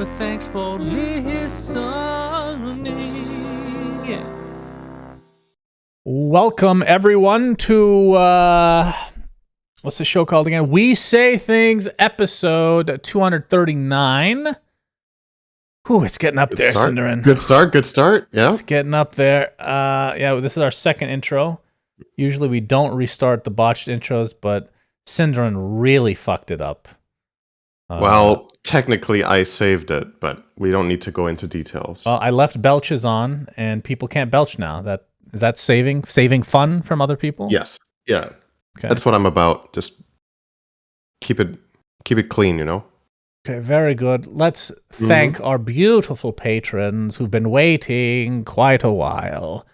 But thanks for listening. Yeah. Welcome everyone to what's the show called again? We Say Things, episode 239. Whew, it's getting up there, Cinderin. Good start. Yeah. It's getting up there. This is our second intro. Usually we don't restart the botched intros, but Cinderin really fucked it up. Well, technically I saved it, but we don't need to go into details. I left belches on, and people can't belch now. Is that saving fun from other people? Yes. Yeah. Okay. That's what I'm about. Just keep it clean, you know? Okay, very good. Let's thank our beautiful patrons who've been waiting quite a while.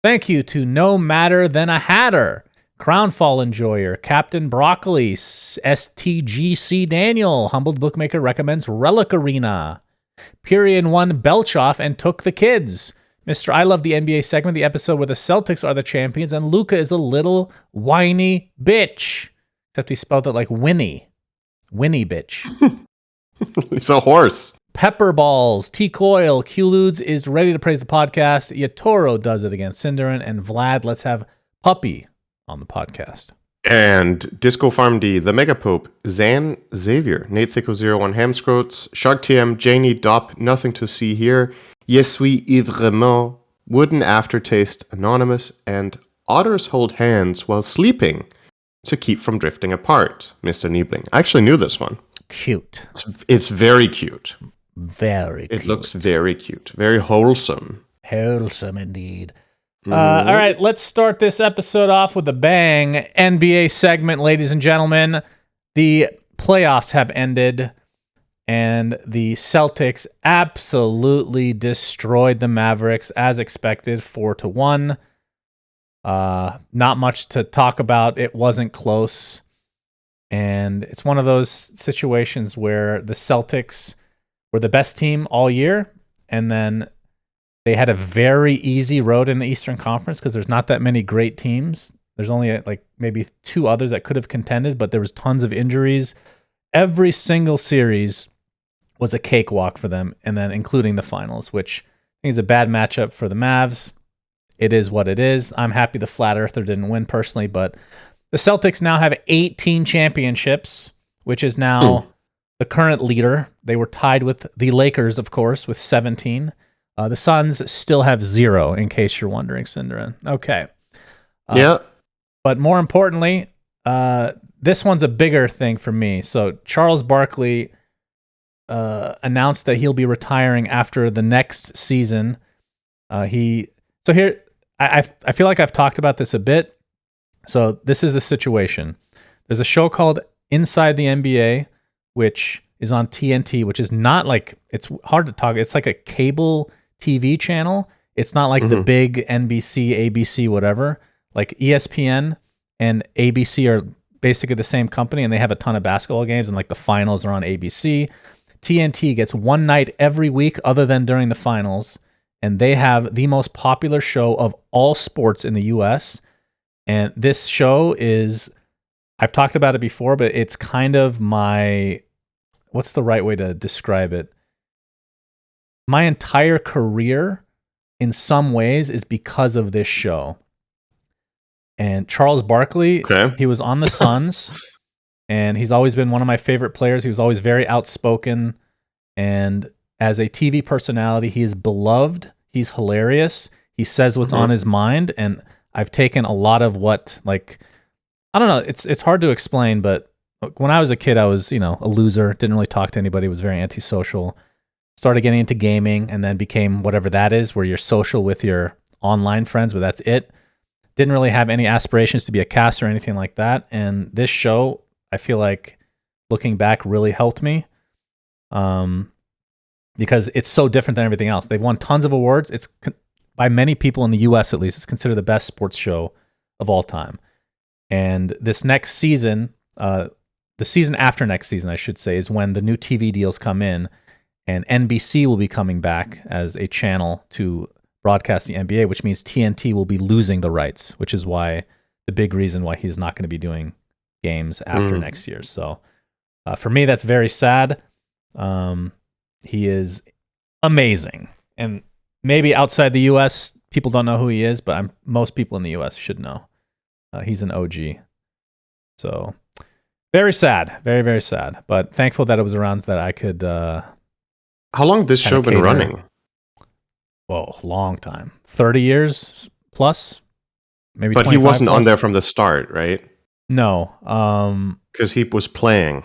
Thank you to No Matter Than a Hatter, Crownfall Enjoyer, Captain Broccoli, STGC Daniel, Humbled Bookmaker recommends Relic Arena, Pyrian won Belch Off and Took the Kids, Mr. I Love the NBA segment, the episode where the Celtics are the champions and Luka is a little whiny bitch. Except he spelled it like Winnie. Winnie bitch. He's a horse. Pepper Balls, T Coil, Q-Ludes is ready to praise the podcast. Yatoro does it against Cinderin, and Vlad, let's have Puppy on the podcast. And Disco Farm D, The Mega Pope, Zan Xavier, Nate Thicko01, Hamscroats, Shark TM, Janie Dop, Nothing to See Here, Yes Oui Vraiment, Wooden Aftertaste, Anonymous, and Otters Hold Hands While Sleeping to Keep from Drifting Apart, Mr. Niebling. I actually knew this one. Cute. It's very cute. Very cute. It looks very cute. Very wholesome. Wholesome indeed. All right, let's start this episode off with a bang. NBA segment, ladies and gentlemen. The playoffs have ended, and the Celtics absolutely destroyed the Mavericks as expected, 4-1. Not much to talk about. It wasn't close. And it's one of those situations where the Celtics were the best team all year, and then they had a very easy road in the Eastern Conference because there's not that many great teams. There's only like maybe two others that could have contended, but there was tons of injuries. Every single series was a cakewalk for them, and then including the finals, which I think is a bad matchup for the Mavs. It is what it is. I'm happy the Flat Earther didn't win personally, but the Celtics now have 18 championships, which is now the current leader. They were tied with the Lakers, of course, with 17. The Suns still have 0, in case you're wondering, Cinderin. Okay. Yeah. But more importantly, this one's a bigger thing for me. So Charles Barkley announced that he'll be retiring after the next season. I feel like I've talked about this a bit. So this is the situation. There's a show called Inside the NBA, which is on TNT, which is not like, it's hard to talk. It's like a cable TV channel. It's not like the big NBC, ABC, whatever. Like ESPN and ABC are basically the same company, and they have a ton of basketball games, and like the finals are on ABC. TNT gets one night every week other than during the finals, and they have the most popular show of all sports in the US. And this show is, I've talked about it before, but it's kind of what's the right way to describe it? My entire career, in some ways, is because of this show. And Charles Barkley, he was on the Suns, and he's always been one of my favorite players. He was always very outspoken, and as a TV personality, he is beloved. He's hilarious. He says what's on his mind, and I've taken a lot of what, like, I don't know, it's hard to explain, but when I was a kid, I was, a loser, didn't really talk to anybody, was very antisocial. Started getting into gaming, and then became whatever that is, where you're social with your online friends, but that's it. Didn't really have any aspirations to be a caster or anything like that. And this show, I feel like, looking back, really helped me. Because it's so different than everything else. They've won tons of awards. It's, by many people in the US at least, it's considered the best sports show of all time. And this next season, the season after next season, I should say, is when the new TV deals come in. And NBC will be coming back as a channel to broadcast the NBA, which means TNT will be losing the rights, which is why the big reason why he's not going to be doing games after next year. So for me, that's very sad. He is amazing. And maybe outside the U.S., people don't know who he is, but most people in the U.S. should know. He's an OG. So very sad. Very, very sad. But thankful that it was around that I could... How long has this show been running? Well, long time. 30 years plus? Maybe. But he wasn't on there from the start, right? No. Because he was playing.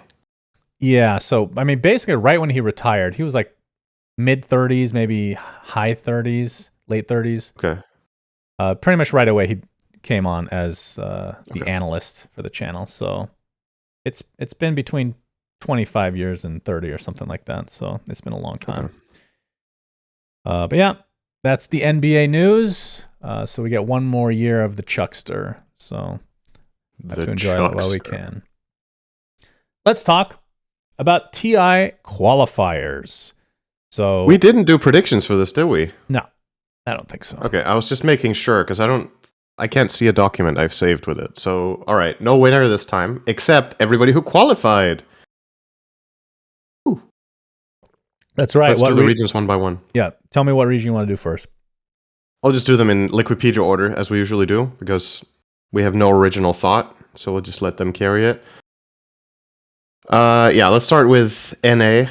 Yeah, so, I mean, basically right when he retired, he was like mid-30s, maybe high 30s, late 30s. Okay. Pretty much right away, he came on as the analyst for the channel. So it's been between 25 years and 30 or something like that. So it's been a long time. Okay. But yeah, that's the NBA news. So we get one more year of the Chuckster. So have to enjoy that while we can. Let's talk about TI qualifiers. So we didn't do predictions for this, did we? No, I don't think so. Okay, I was just making sure because I can't see a document I've saved with it. So, all right, no winner this time, except everybody who qualified. Ooh. That's right. Let's do the regions one by one. Yeah, tell me what region you want to do first. I'll just do them in Liquipedia order, as we usually do, because we have no original thought, so we'll just let them carry it. Yeah, let's start with NA.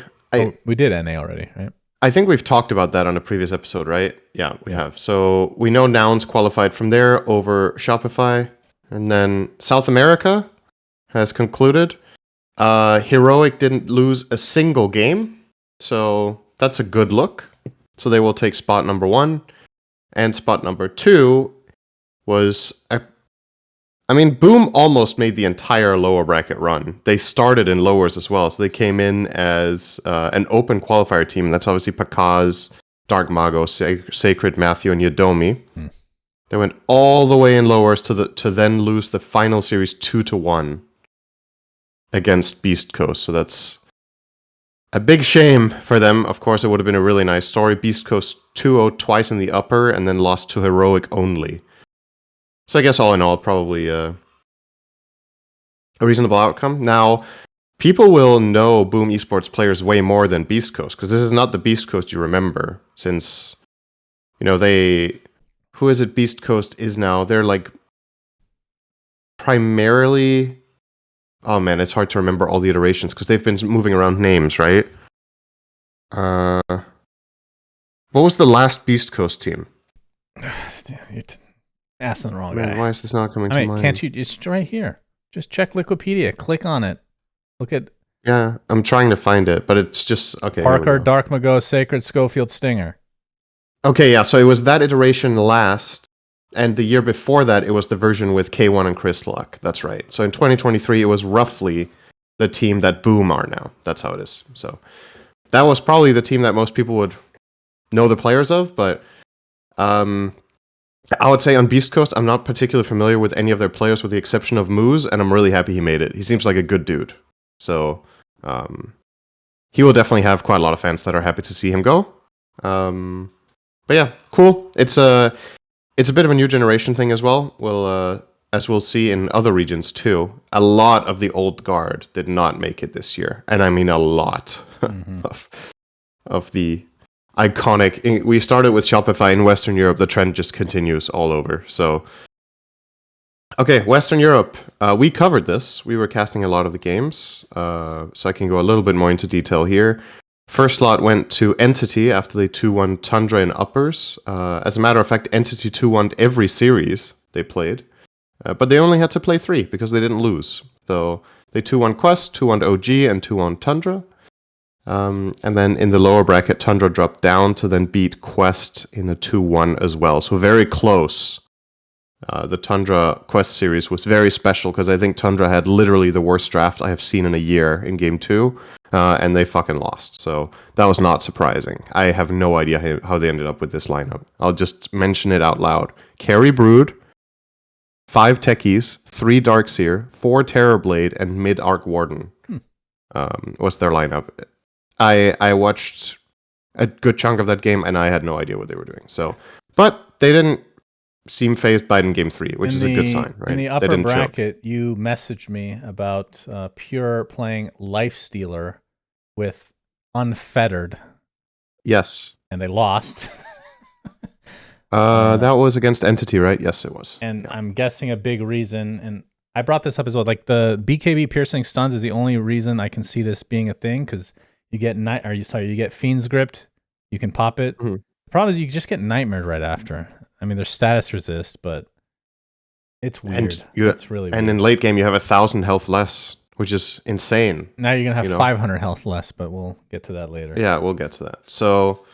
We did NA already, right? I think we've talked about that on a previous episode, right? Yeah, we have. So we know Nouns qualified from there over Shopify. And then South America has concluded. Heroic didn't lose a single game. So that's a good look. So they will take spot number 1. And spot number 2 was... Boom almost made the entire lower bracket run. They started in lowers as well, so they came in as an open qualifier team. That's obviously Pakaz, Dark Mago, Sacred, Matthew, and Yadomi. They went all the way in lowers to then lose the final series 2-1 against Beast Coast. So that's a big shame for them. Of course, it would have been a really nice story. Beast Coast 2-0 twice in the upper and then lost to Heroic only. So I guess all in all, probably a reasonable outcome. Now, people will know Boom Esports players way more than Beast Coast, because this is not the Beast Coast you remember, since, who is it Beast Coast is now? They're like primarily, oh man, it's hard to remember all the iterations, because they've been moving around names, right? What was the last Beast Coast team? Asking the wrong guy. Why is this not coming to mind? Can't you? It's right here. Just check Liquipedia. Click on it. Look at. Yeah, I'm trying to find it, but it's just okay. Parker, Dark Mago, Sacred, Schofield, Stinger. Okay, yeah. So it was that iteration last, and the year before that, it was the version with K1 and Crystallock. That's right. So in 2023, it was roughly the team that Boom are now. That's how it is. So that was probably the team that most people would know the players of, but I would say on Beast Coast, I'm not particularly familiar with any of their players with the exception of Moose, and I'm really happy he made it. He seems like a good dude. So he will definitely have quite a lot of fans that are happy to see him go. But yeah, cool. It's a bit of a new generation thing as well. As we'll see in other regions too, a lot of the old guard did not make it this year. And I mean a lot of the... iconic. We started with Shopify in Western Europe. The trend just continues all over. So, okay, Western Europe. We covered this. We were casting a lot of the games. So I can go a little bit more into detail here. First slot went to Entity after they 2-1 Tundra in uppers. As a matter of fact, Entity 2-1 every series they played. But they only had to play 3 because they didn't lose. So they 2-1 Quest, 2-1 OG, and 2-1 Tundra. And then in the lower bracket, Tundra dropped down to then beat Quest in a 2-1 as well. So very close. The Tundra Quest series was very special because I think Tundra had literally the worst draft I have seen in a year in Game 2. And they fucking lost. So that was not surprising. I have no idea how they ended up with this lineup. I'll just mention it out loud. Carry Brood, 5 Techies, 3 Darkseer, 4 Terrorblade, and mid-Arc Warden was their lineup. I watched a good chunk of that game, and I had no idea what they were doing. So, but they didn't seem phased by it in Game 3, which is a good sign, right? In the upper bracket, you messaged me about Pure playing Lifestealer with Unfettered. Yes. and they lost. That was against Entity, right? Yes, it was. And Yeah. I'm guessing a big reason, and I brought this up as well, like the BKB piercing stuns is the only reason I can see this being a thing, because you get you get Fiend's Gripped, you can pop it. Mhm. The problem is you just get Nightmared right after. I mean, there's status resist, but it's weird. It's really And weird. in late game, you have 1,000 health less, which is insane. Now you're gonna have you know? 500 health less, but we'll get to that later. Yeah, we'll get to that. So,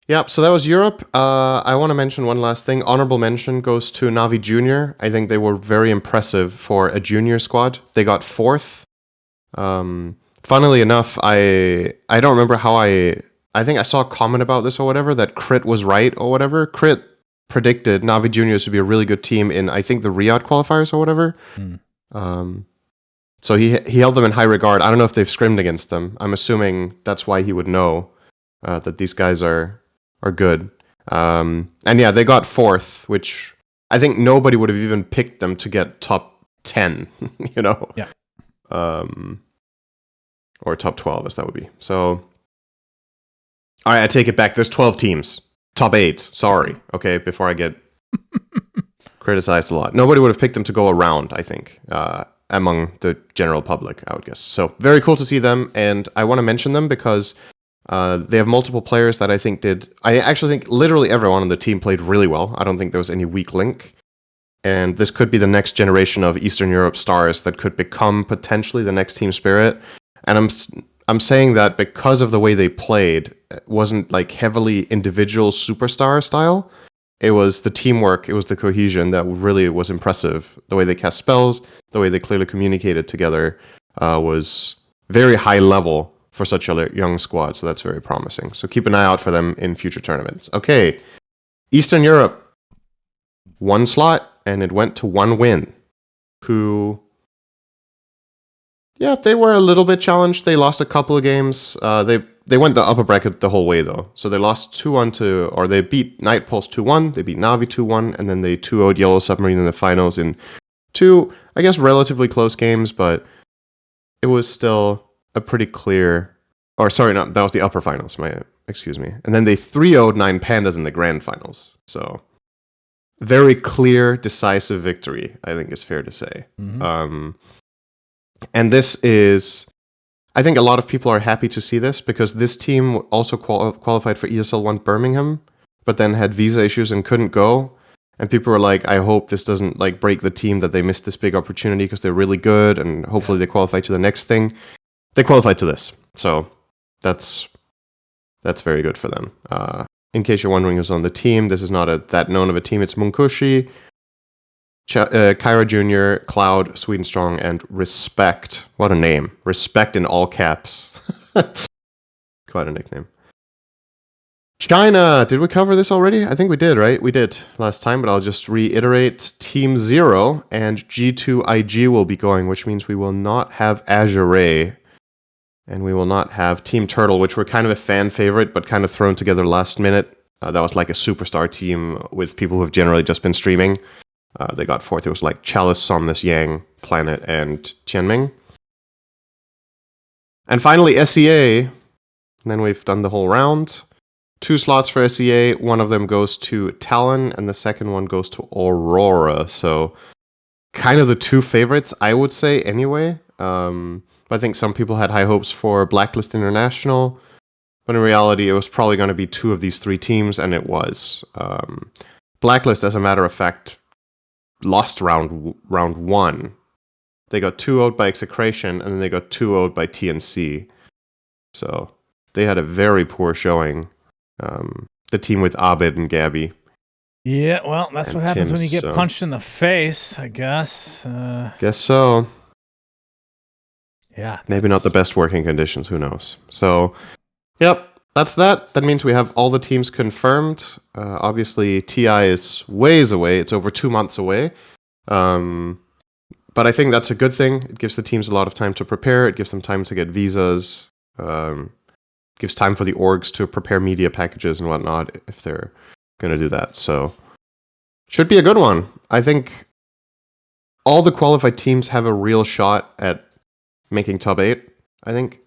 yeah, so that was Europe. I want to mention one last thing. Honorable mention goes to Navi Junior. I think they were very impressive for a junior squad. They got fourth. Funnily enough, I don't remember how I think I saw a comment about this or whatever, that Crit was right or whatever. Crit predicted Navi Juniors to be a really good team in, I think, the Riyadh qualifiers or whatever. So he held them in high regard. I don't know if they've scrimmed against them. I'm assuming that's why he would know that these guys are good. And yeah, they got fourth, which I think nobody would have even picked them to get top 10, you know? Yeah. Or top 12, as that would be. So, all right, I take it back. There's 12 teams. Top 8. Sorry. Okay, before I get criticized a lot. Nobody would have picked them to go around, I think, among the general public, I would guess. So, very cool to see them, and I want to mention them because they have multiple players that I think did... I actually think literally everyone on the team played really well. I don't think there was any weak link. And this could be the next generation of Eastern Europe stars that could become potentially the next Team Spirit. And I'm saying that because of the way they played. It wasn't like heavily individual superstar style. It was the teamwork, it was the cohesion that really was impressive. The way they cast spells, the way they clearly communicated together was very high level for such a young squad. So that's very promising. So keep an eye out for them in future tournaments. Okay, Eastern Europe, one slot, and it went to one win. Who... Yeah, they were a little bit challenged. They lost a couple of games. They went the upper bracket the whole way, though. So they lost 2-1 to... Or they beat Night Pulse 2-1, they beat Navi 2-1, and then they 2-0'd Yellow Submarine in the finals in two, I guess, relatively close games, but it was still a pretty clear... Or, sorry, no, that was the upper finals, excuse me. And then they 3-0'd 9 Pandas in the grand finals. So, very clear, decisive victory, I think is fair to say. Mm-hmm. And this is, I think a lot of people are happy to see this because this team also qualified for ESL 1 Birmingham, but then had visa issues and couldn't go. And people were like, I hope this doesn't like break the team that they missed this big opportunity because they're really good and hopefully they qualify to the next thing. They qualified to this. So that's very good for them. In case you're wondering who's on the team, this is not that known of a team. It's Munkushi, Kyra Jr., Cloud, Sweden Strong, and Respect. What a name. Respect in all caps. Quite a nickname. China. Did we cover this already? I think we did, right? We did last time, but I'll just reiterate. Team 0 and G2IG will be going, which means we will not have Azure, and we will not have Team Turtle, which were kind of a fan favorite, but kind of thrown together last minute. That was like a superstar team with people who have generally just been streaming. They got fourth. It was like Chalice, Somnus, Yang, Planet, and Tianming. And finally, SEA. And then we've done the whole round. 2 slots for SEA. One of them goes to Talon, and the second one goes to Aurora. So, kind of the 2 favorites, I would say, anyway. I think some people had high hopes for Blacklist International. But in reality, it was probably going to be 2 of these 3 teams, and it was. Blacklist, as a matter of fact, lost round 1. They got 2-0'd by Execration, and then they got 2-0'd by TNC. So they had a very poor showing. The team with Abed and Gabby. Yeah, well, that's what happens when you get so. punched in the face, I guess. Guess so. Yeah. Maybe not the best working conditions, who knows. So, yep. That's that. That means we have all the teams confirmed. Obviously, TI is ways away. It's over 2 months away. But I think that's a good thing. It gives the teams a lot of time to prepare. It gives them time to get visas. Gives time for the orgs to prepare media packages and whatnot if they're going to do that. So, should be a good one. I think all the qualified teams have a real shot at making top 8, I think.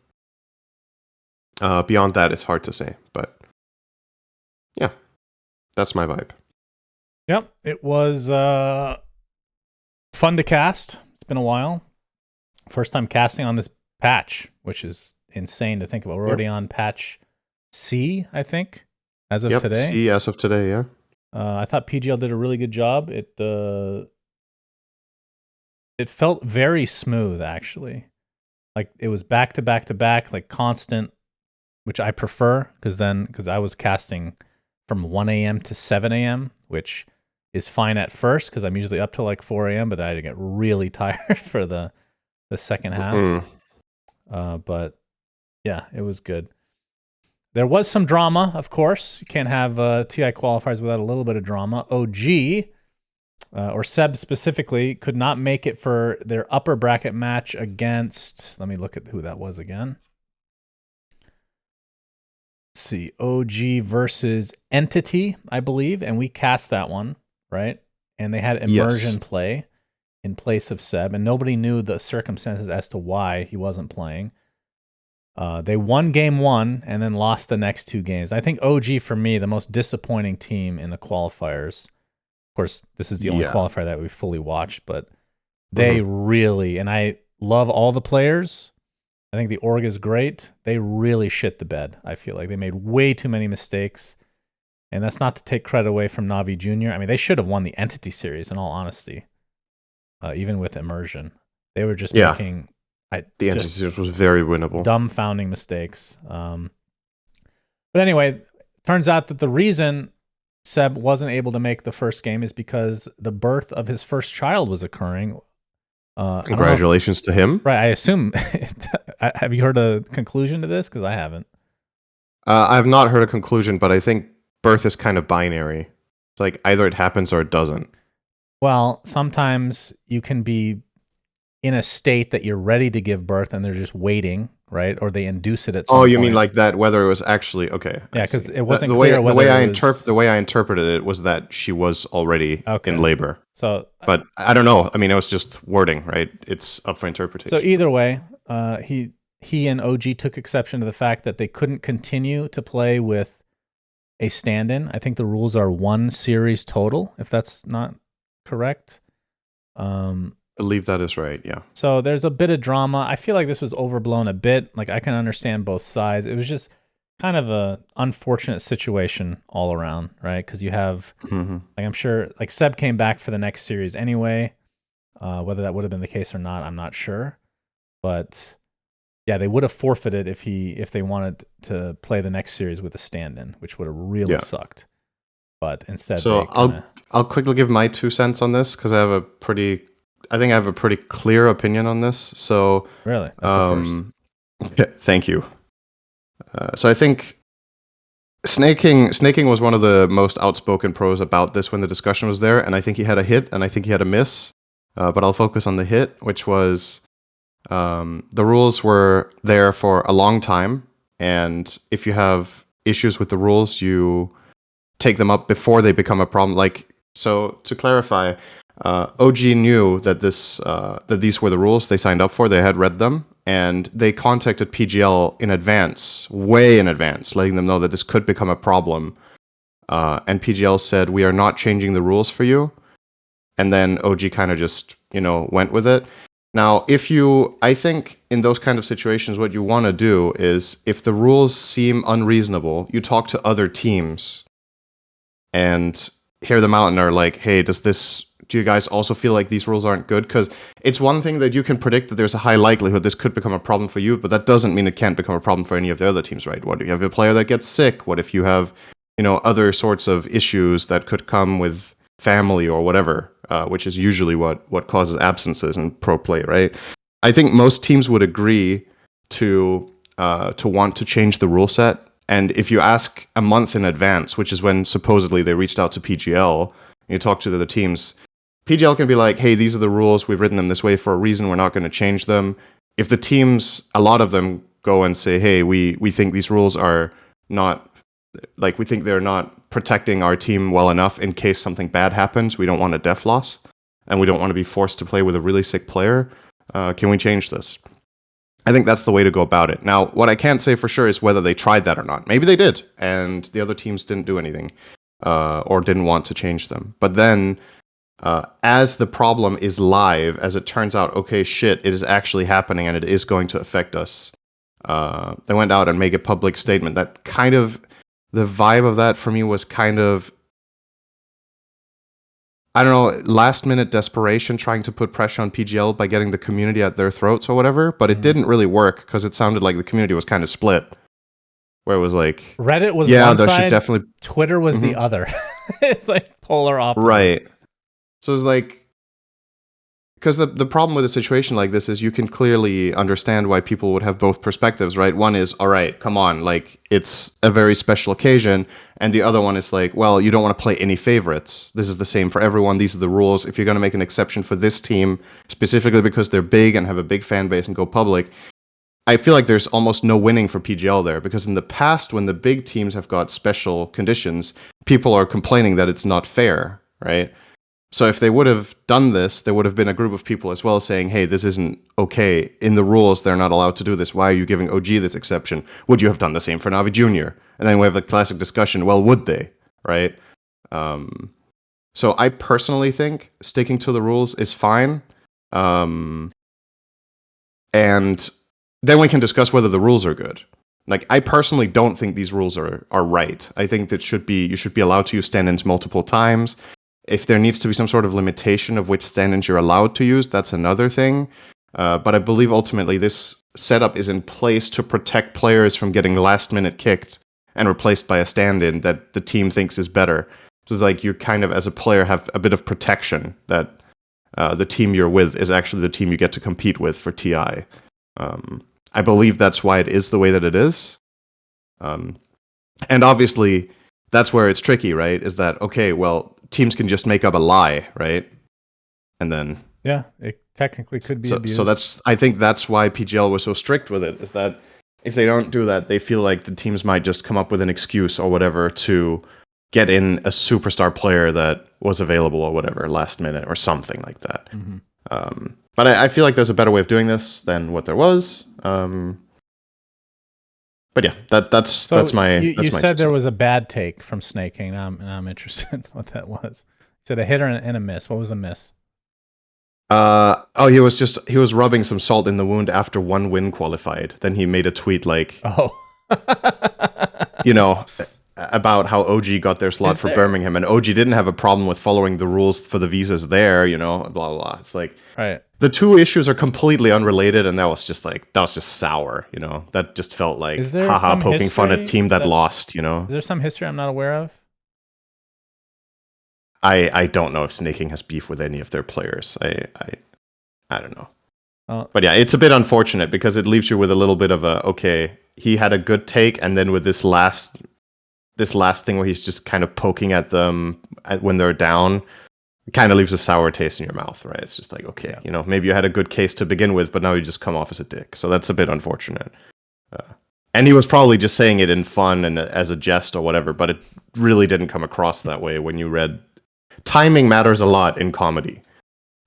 Beyond that, it's hard to say. But yeah, that's my vibe. Yep, it was fun to cast. It's been a while. First time casting on this patch, which is insane to think about. We're already on patch C, I think, as of today. C as of today, yeah. I thought PGL did a really good job. It felt very smooth, actually. Like it was back to back to back, like constant, which I prefer because I was casting from 1 a.m. to 7 a.m., which is fine at first because I'm usually up till like 4 a.m., but I get really tired for the second half. But yeah, it was good. There was some drama, of course. You can't have TI qualifiers without a little bit of drama. OG, or Seb specifically, could not make it for their upper bracket match against... Let me look at who that was again. Let's see. OG versus Entity, I believe. And we cast that one, right? And they had immersion play in place of Seb. And nobody knew the circumstances as to why he wasn't playing. They won game 1 and then lost the next 2 games. I think OG, for me, the most disappointing team in the qualifiers. Of course, this is the only qualifier that we fully watched, but they really, and I love all the players. I think the org is great. They really shit the bed, I feel like. They made way too many mistakes, and that's not to take credit away from Navi Jr. I mean, they should have won the Entity Series, in all honesty, even with immersion. They were just making... The Entity Series was very winnable. Dumbfounding mistakes. But anyway, turns out that the reason Seb wasn't able to make the first game is because the birth of his first child was occurring. Congratulations to him. Right, I assume. Have you heard a conclusion to this? Because I haven't. I have not heard a conclusion, but I think birth is kind of binary. It's like either it happens or it doesn't. Well, sometimes you can be in a state that you're ready to give birth and they're just waiting, right? Or they induce it at some point. Oh, you mean like that, whether it was actually... Okay. Yeah, because it wasn't the clear way, whether the way I interpreted it was that she was already in labor. So, but I don't know. I mean, it was just wording, right? It's up for interpretation. So either way, he and OG took exception to the fact that they couldn't continue to play with a stand-in. I think the rules are 1 series total, if that's not correct. I believe that is right, yeah. So there's a bit of drama. I feel like this was overblown a bit. Like, I can understand both sides. It was just kind of a unfortunate situation all around, right? Because you have, like, I'm sure, like, Seb came back for the next series anyway. Whether that would have been the case or not, I'm not sure. But yeah, they would have forfeited if they wanted to play the next series with a stand-in, which would have really sucked. But instead, so I'll quickly give my 2 cents on this because I think I have a pretty clear opinion on this. So really, that's a first. Thank you. So I think Snaking was one of the most outspoken pros about this when the discussion was there, and I think he had a hit and I think he had a miss. But I'll focus on the hit, which was the rules were there for a long time, and if you have issues with the rules, you take them up before they become a problem. Like, so to clarify, OG knew that that these were the rules they signed up for. They had read them, and they contacted PGL in advance, way in advance, letting them know that this could become a problem. And PGL said, "We are not changing the rules for you." And then OG kind of just, went with it. Now, I think in those kind of situations, what you want to do is, if the rules seem unreasonable, you talk to other teams and hear them out and are like, "Hey, do you guys also feel like these rules aren't good?" Because it's one thing that you can predict that there's a high likelihood this could become a problem for you, but that doesn't mean it can't become a problem for any of the other teams, right? What if you have a player that gets sick? What if you have, other sorts of issues that could come with family or whatever, which is usually what causes absences in pro play, right? I think most teams would agree to want to change the rule set. And if you ask a month in advance, which is when supposedly they reached out to PGL, and you talk to the other teams, PGL can be like, "Hey, these are the rules. We've written them this way for a reason. We're not going to change them." If the teams, a lot of them go and say, "Hey, we think these rules are not, we think they're not protecting our team well enough in case something bad happens. We don't want a def loss, and we don't want to be forced to play with a really sick player. Can we change this?" I think that's the way to go about it. Now, what I can't say for sure is whether they tried that or not. Maybe they did, and the other teams didn't do anything, or didn't want to change them. But then, as the problem is live, as it turns out, okay, shit, it is actually happening, and it is going to affect us. They went out and make a public statement. That kind of, the vibe of that for me was kind of, I don't know, last minute desperation trying to put pressure on PGL by getting the community at their throats or whatever, but it didn't really work because it sounded like the community was kind of split, where it was like, Reddit was yeah, one there side, should definitely, Twitter was the other. It's like polar opposites. right. So it's like, because the problem with a situation like this is you can clearly understand why people would have both perspectives, right? One is, all right, come on, like, it's a very special occasion. And the other one is like, well, you don't want to play any favorites. This is the same for everyone. These are the rules. If you're going to make an exception for this team, specifically because they're big and have a big fan base and go public, I feel like there's almost no winning for PGL there. Because in the past, when the big teams have got special conditions, people are complaining that it's not fair, right? So if they would have done this, there would have been a group of people as well saying, hey, this isn't okay. In the rules, they're not allowed to do this. Why are you giving OG this exception? Would you have done the same for Navi Jr.? And then we have the classic discussion, well, would they? Right? So I personally think sticking to the rules is fine. And then we can discuss whether the rules are good. Like, I personally don't think these rules are right. I think that you should be allowed to use stand-ins multiple times. If there needs to be some sort of limitation of which stand-ins you're allowed to use, that's another thing. But I believe ultimately this setup is in place to protect players from getting last-minute kicked and replaced by a stand-in that the team thinks is better. So it's like you kind of, as a player, have a bit of protection that the team you're with is actually the team you get to compete with for TI. I believe that's why it is the way that it is. And obviously, that's where it's tricky, right? Is that, okay, well, teams can just make up a lie, right? And then yeah, it technically could be abused. So I think that's why PGL was so strict with it, is that if they don't do that, they feel like the teams might just come up with an excuse or whatever to get in a superstar player that was available or whatever last minute or something like that. But I feel like there's a better way of doing this than what there was. But yeah, that's my. You said there was a bad take from Snake King. And I'm interested in what that was. You said a hit and a miss. What was the miss? He was rubbing some salt in the wound after one win qualified. Then he made a tweet like, you know, about how OG got their slot for Birmingham, and OG didn't have a problem with following the rules for the visas there, you know, blah blah. It's like, right. The two issues are completely unrelated, and that was just sour, you know. That just felt like haha, poking fun at a team that lost, you know. Is there some history I'm not aware of? I don't know if Snake King has beef with any of their players. I don't know. But yeah, it's a bit unfortunate because it leaves you with a little bit of a, okay, he had a good take, and then with this last thing where he's just kind of poking at them when they're down, it kind of leaves a sour taste in your mouth, right? It's just like, okay, you know, maybe you had a good case to begin with, but now you just come off as a dick. So that's a bit unfortunate. And he was probably just saying it in fun and as a jest or whatever, but it really didn't come across that way when you read. Timing matters a lot in comedy.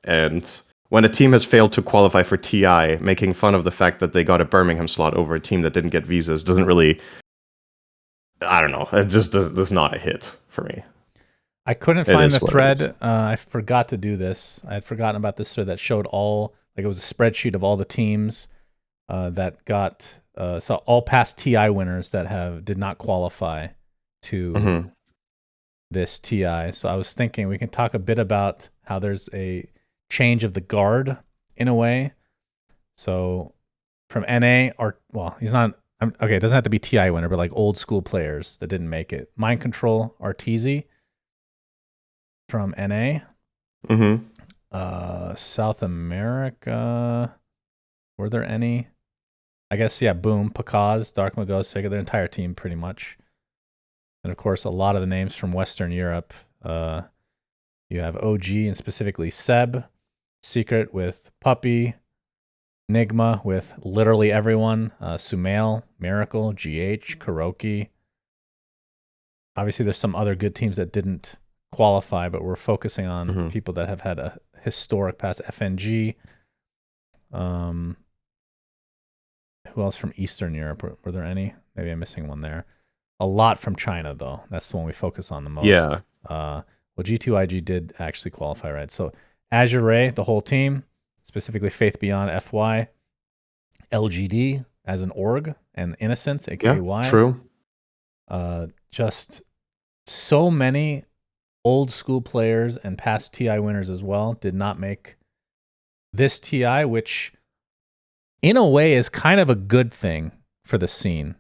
And when a team has failed to qualify for TI, making fun of the fact that they got a Birmingham slot over a team that didn't get visas doesn't really, I don't know, it just does not a hit for me. I couldn't find the thread. I forgot to do this. I had forgotten about this thread that showed all, like, it was a spreadsheet of all the teams that got, so all past TI winners that did not qualify to this TI. So I was thinking we can talk a bit about how there's a change of the guard in a way. So from NA, he's not, okay, it doesn't have to be TI winner, but like old school players that didn't make it. Mind Control, Arteezy from NA. South America, were there any? I guess, yeah, Boom, Pakaz, Dark Magos, Sega, their entire team pretty much. And of course, a lot of the names from Western Europe. You have OG and specifically Seb, Secret with Puppy, Enigma with literally everyone, Sumail, Miracle, GH, Kuroki. Obviously, there's some other good teams that didn't qualify, but we're focusing on people that have had a historic past. FNG. Who else from Eastern Europe? Were there any? Maybe I'm missing one there. A lot from China, though. That's the one we focus on the most. Yeah. Well, G2IG did actually qualify, right? So Azure Ray, the whole team, specifically Faith Beyond FY, LGD as an org, and Innocence, aka Y. True. Just so many old school players and past TI winners as well did not make this TI, which in a way is kind of a good thing for the scene.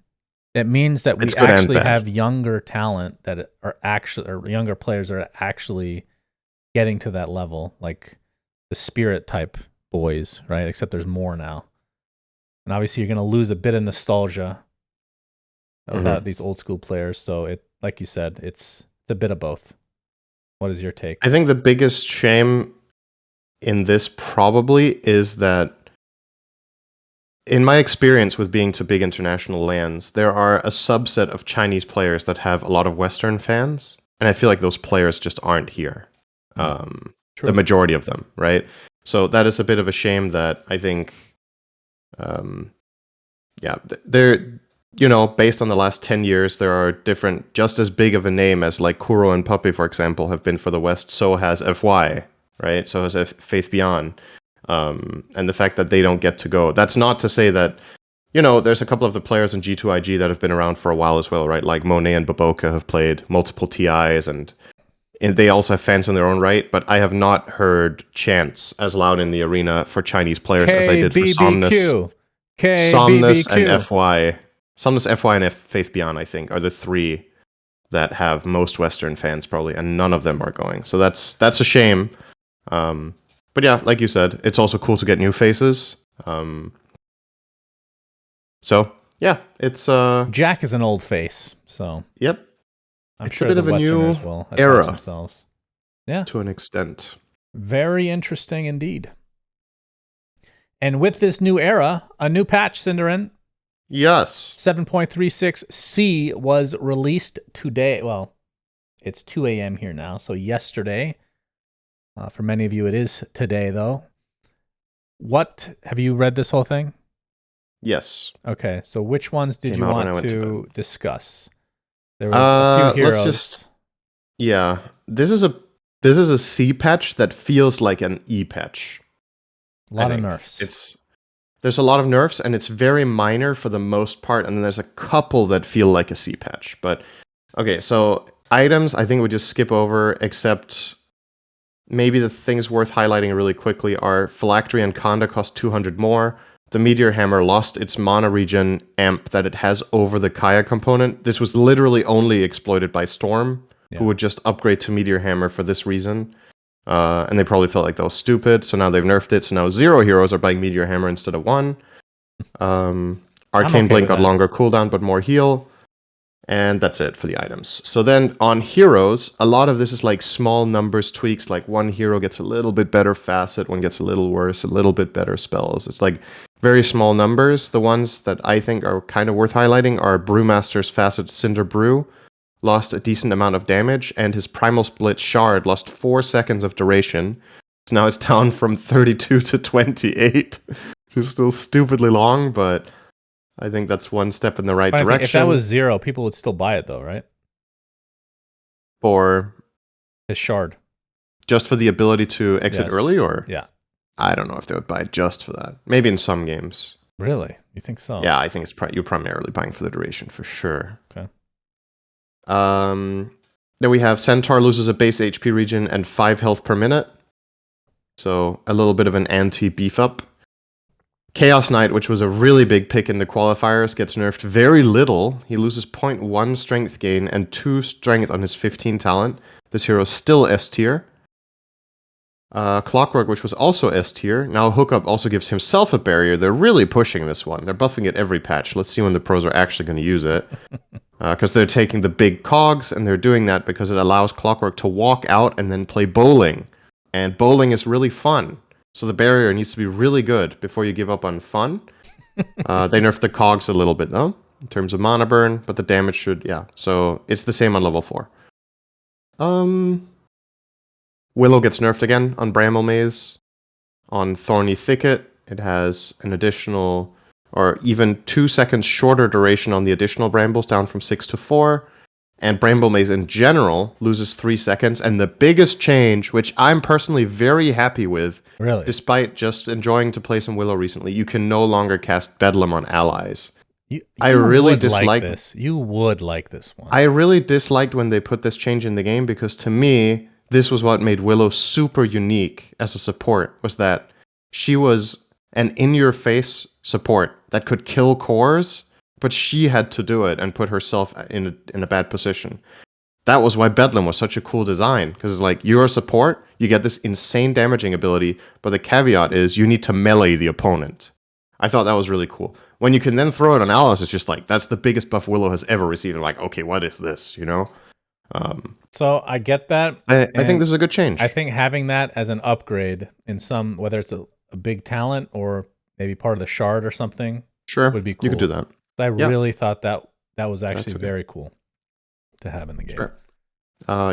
It means that we actually have younger talent that are actually, or younger players are actually getting to that level, like the Spirit type boys, right? Except there's more now. And obviously you're going to lose a bit of nostalgia without these old school players. So it, like you said, it's a bit of both. What is your take? I think the biggest shame in this probably is that, in my experience with being to big international lands, there are a subset of Chinese players that have a lot of Western fans, and I feel like those players just aren't here. The majority of them, right? So that is a bit of a shame that I think, they're, based on the last 10 years, there are different, just as big of a name as like Kuro and Puppy, for example, have been for the West. So has FY, right? So has Faith Beyond. And the fact that they don't get to go. That's not to say that, there's a couple of the players in G2IG that have been around for a while as well, right? Like Monet and Baboka have played multiple TIs, and they also have fans in their own right. But I have not heard chants as loud in the arena for Chinese players as I did for Somnus and FY. Somnus, FY, and Faith Beyond, I think, are the three that have most Western fans probably, and none of them are going. So that's a shame. But yeah, like you said, it's also cool to get new faces. So yeah, it's Jack is an old face, so yep. I'm it's sure a bit the of a Westerners new will era themselves. Yeah, to an extent. Very interesting indeed. And with this new era, a new patch, Cinderin. Yes. 7.36C was released today. Well, it's 2 a.m. here now, so yesterday. For many of you, it is today, though. Have you read this whole thing? Yes. Okay, so which ones did you want to discuss? There was a few heroes. This is a C patch that feels like an E patch. A lot of nerfs. There's a lot of nerfs, and it's very minor for the most part, and then there's a couple that feel like a C patch. But okay, so items I think we just skip over, except maybe the things worth highlighting really quickly are Phylactery and Conda cost 200 more. The Meteor Hammer lost its mana regen amp that it has over the Kaya component. This was literally only exploited by Storm, who would just upgrade to Meteor Hammer for this reason. And they probably felt like that was stupid, so now they've nerfed it. So now 0 heroes are buying Meteor Hammer instead of 1. Arcane Blink got longer cooldown, but more heal. And that's it for the items. So then on heroes, a lot of this is like small numbers tweaks, like one hero gets a little bit better facet, one gets a little worse, a little bit better spells. It's like very small numbers. The ones that I think are kind of worth highlighting are Brewmaster's facet Cinder Brew lost a decent amount of damage, and his Primal Split Shard lost 4 seconds of duration. So now it's down from 32 to 28. Which is still stupidly long, but I think that's one step in the right direction. If that was 0, people would still buy it, though, right? For his shard. Just for the ability to exit early, or? Yeah. I don't know if they would buy it just for that. Maybe in some games. Really? You think so? Yeah, I think you're primarily buying for the duration, for sure. Okay. Then we have Centaur loses a base HP regen and 5 health per minute. So a little bit of an anti-beef up. Chaos Knight, which was a really big pick in the qualifiers, gets nerfed very little. He loses 0.1 strength gain and 2 strength on his 15 talent. This hero is still S tier. Clockwork, which was also S tier. Now Hookup also gives himself a barrier. They're really pushing this one. They're buffing it every patch. Let's see when the pros are actually going to use it. Because they're taking the big cogs, and they're doing that because it allows Clockwork to walk out and then play bowling. And bowling is really fun. So the barrier needs to be really good before you give up on fun. They nerfed the cogs a little bit, though, in terms of mana burn, but the damage should, So it's the same on level 4. Willow gets nerfed again on Bramble Maze. On Thorny Thicket, it has an additional or even 2 seconds shorter duration on the additional Brambles, down from 6 to 4. And Bramble Maze in general loses 3 seconds. And the biggest change, which I'm personally very happy with, Really? despite just enjoying to play some Willow recently, you can no longer cast Bedlam on allies. You I really would like dislike this. You would like this one. I really disliked when they put this change in the game, because to me, this was what made Willow super unique as a support, was that she was an in-your-face support that could kill cores, but she had to do it and put herself in a bad position. That was why Bedlam was such a cool design, because like, you're a support, you get this insane damaging ability, but the caveat is you need to melee the opponent. I thought that was really cool. When you can then throw it on allies, it's just like, that's the biggest buff Willow has ever received. I'm like, okay, what is this, you know? So I get that. I think this is a good change. I think having that as an upgrade in some, whether it's a big talent or maybe part of the shard or something, Sure, would be cool. you could do that. I really thought that was actually okay. very cool to have in the game. Sure.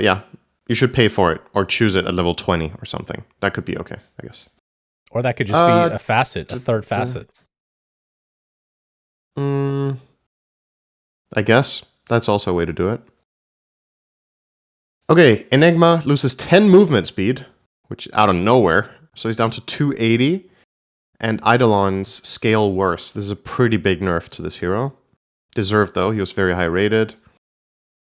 Yeah, you should pay for it or choose it at level 20 or something. That could be okay, I guess. Or that could just be a facet, a third facet. I guess that's also a way to do it. Okay, Enigma loses 10 movement speed, which out of nowhere, so he's down to 280. And Eidolon's scale worse. This is a pretty big nerf to this hero. Deserved though, he was very high rated.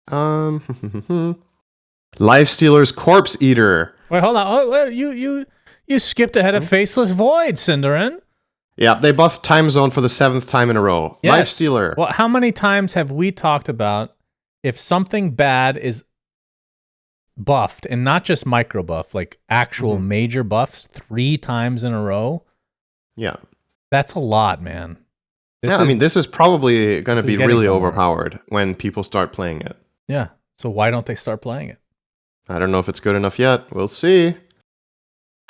Lifestealer's Corpse Eater. Wait, hold on. Oh, wait, you skipped ahead of Faceless Void, Cinderin. Yeah, they buffed Time Zone for the 7th time in a row. Yes. Lifestealer. Well, how many times have we talked about if something bad is buffed, and not just micro buff, like actual major buffs 3 times in a row? Yeah. That's a lot, man. This is probably going to be really somewhere. overpowered when people start playing it. Yeah. So why don't they start playing it? I don't know if it's good enough yet. We'll see.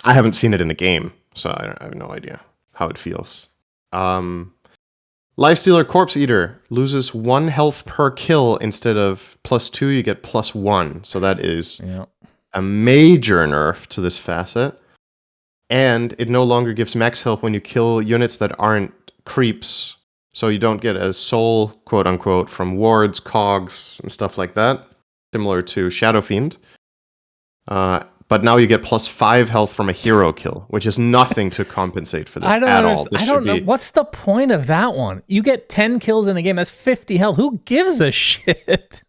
I haven't seen it in a game, so I have no idea how it feels. Lifestealer Corpse Eater loses 1 health per kill instead of +2, you get +1. So that is a major nerf to this facet. And it no longer gives max health when you kill units that aren't creeps. So you don't get a soul, quote unquote, from wards, cogs, and stuff like that. Similar to Shadow Fiend. But now you get +5 health from a hero kill, which is nothing to compensate for this at all. I don't know. What's the point of that one? You get 10 kills in a game, that's 50 health. Who gives a shit?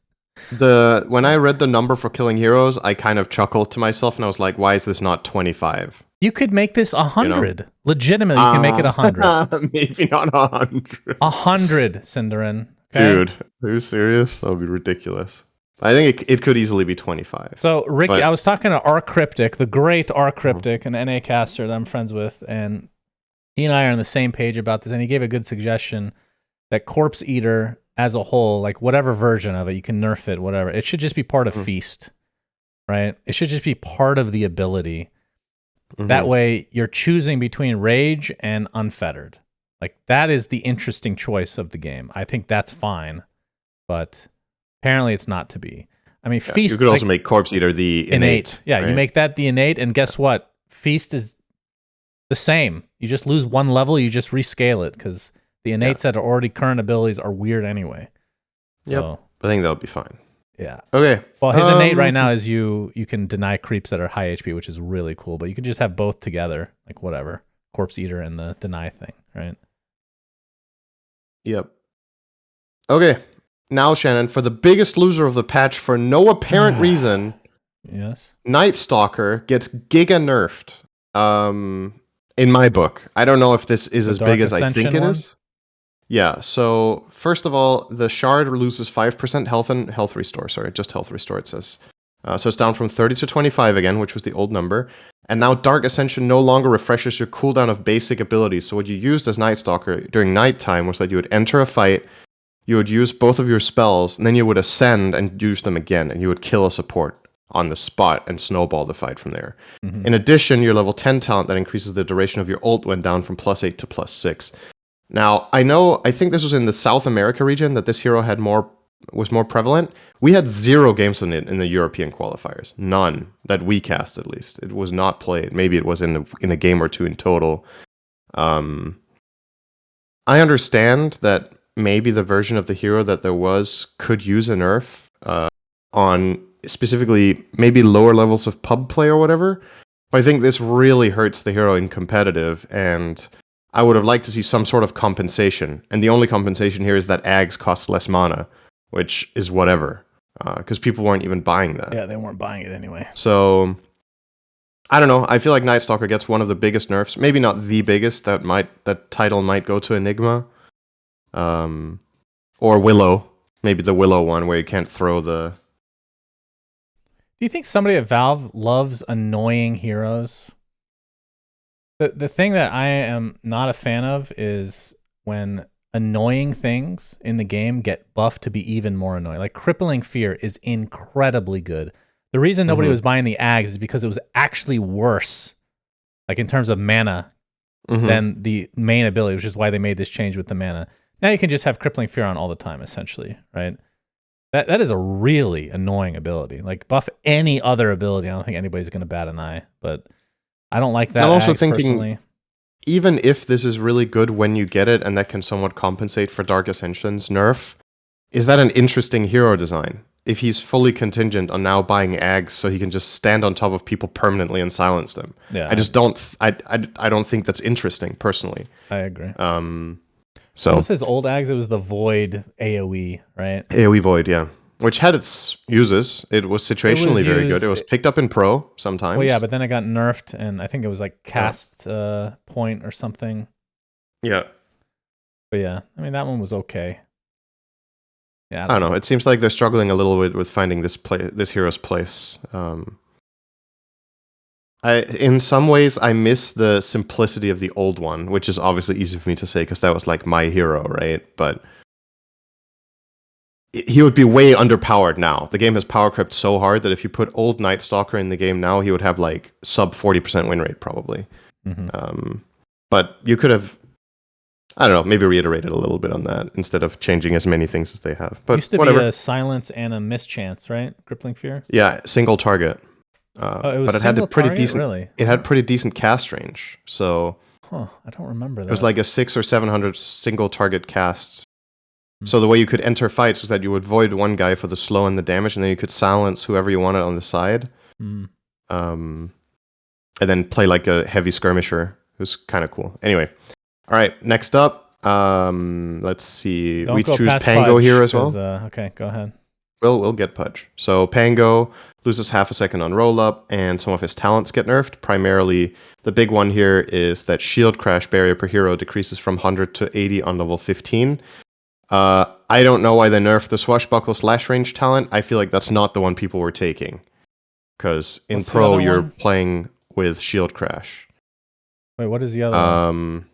When I read the number for killing heroes, I kind of chuckled to myself and I was like, why is this not 25? You could make this 100. You know? Legitimately, you can make it 100. Maybe not 100. 100, Cinderin. Okay? Dude, are you serious? That would be ridiculous. I think it could easily be 25. So, Ricky, I was talking to R Cryptic, the great R Cryptic, an NA caster that I'm friends with, and he and I are on the same page about this, and he gave a good suggestion that Corpse Eater as a whole, like whatever version of it, you can nerf it, whatever. It should just be part of Feast, right? It should just be part of the ability. That way, you're choosing between Rage and Unfettered. Like, that is the interesting choice of the game. I think that's fine, but apparently it's not to be. I mean, Feast... You could also make Corpse Eater the innate. Yeah, right? You make that the innate, and guess what? Feast is the same. You just lose 1 level, you just rescale it, because the innates that are already current abilities are weird anyway. So, I think that would be fine. Yeah. Okay. Well, his innate right now is you can deny creeps that are high HP, which is really cool, but you can just have both together, like whatever. Corpse Eater and the deny thing, right? Yep. Okay. Now, Shannon, for the biggest loser of the patch for no apparent reason, yes, Night Stalker gets giga nerfed. In my book, I don't know if this is as big as I think it is. Yeah. So first of all, the shard loses 5% health and health restore. Sorry, just health restore. It says. So it's down from 30 to 25 again, which was the old number. And now Dark Ascension no longer refreshes your cooldown of basic abilities. So what you used as Night Stalker during nighttime was that you would enter a fight. You would use both of your spells, and then you would ascend and use them again, and you would kill a support on the spot and snowball the fight from there. In addition, your level 10 talent that increases the duration of your ult went down from +8 to +6. Now, I think this was in the South America region that this hero was more prevalent. We had 0 games on it in the European qualifiers. None, that we cast at least. It was not played. Maybe it was in a game or two in total. I understand that maybe the version of the hero that there was could use a nerf on specifically maybe lower levels of pub play or whatever. But I think this really hurts the hero in competitive, and I would have liked to see some sort of compensation. And the only compensation here is that Ags costs less mana, which is whatever, because people weren't even buying that. Yeah, they weren't buying it anyway. So I don't know. I feel like Night Stalker gets one of the biggest nerfs. Maybe not the biggest. That title might go to Enigma, or Willow. Maybe the Willow one where you can't throw the. Do you think somebody at Valve loves annoying heroes? The thing that I am not a fan of is when annoying things in the game get buffed to be even more annoying. Like Crippling Fear is incredibly good. The reason nobody was buying the Ags is because it was actually worse, like in terms of mana, than the main ability, which is why they made this change with the mana. Now you can just have Crippling Fear on all the time, essentially, right? That is a really annoying ability. Like buff any other ability, I don't think anybody's going to bat an eye. But I don't like that. I'm also Ags thinking, personally. even if this is really good when you get it, and that can somewhat compensate for Dark Ascension's nerf, is that an interesting hero design? If he's fully contingent on now buying Ags so he can just stand on top of people permanently and silence them. Yeah, I just don't. I don't think that's interesting personally. I agree. So What was his old Ags? It was the Void AoE, right? AoE Void, yeah, which had its uses. It was situationally very good. It was picked up in pro sometimes. Well, yeah, but then it got nerfed, and I think it was like cast point or something. Yeah. But yeah, I mean that one was okay. Yeah, I don't know. It seems like they're struggling a little bit with finding this hero's place. In some ways, I miss the simplicity of the old one, which is obviously easy for me to say because that was like my hero, right? But he would be way underpowered now. The game has power crept so hard that if you put old Night Stalker in the game now, he would have like sub 40% win rate probably. But you could have, I don't know, maybe reiterated a little bit on that instead of changing as many things as they have. But it used to whatever. be a silence and a mischance, right? Crippling Fear. Yeah, single target. But it had a pretty decent. Really? It had pretty decent cast range. So I don't remember that. It was like a 600 or 700 single target cast. So the way you could enter fights was that you would void one guy for the slow and the damage, and then you could silence whoever you wanted on the side. And then play like a heavy skirmisher. It was kind of cool. Anyway, all right. Next up, let's see. We choose Pango here as well. Okay, go ahead. We'll get Pudge. So Pango loses half a second on roll up, and some of his talents get nerfed. Primarily, the big one here is that shield crash barrier per hero decreases from 100 to 80 on level 15. I don't know why they nerfed the swashbuckle slash range talent. I feel like that's not the one people were taking, because in pro you're playing with shield crash. Wait, what is the other one?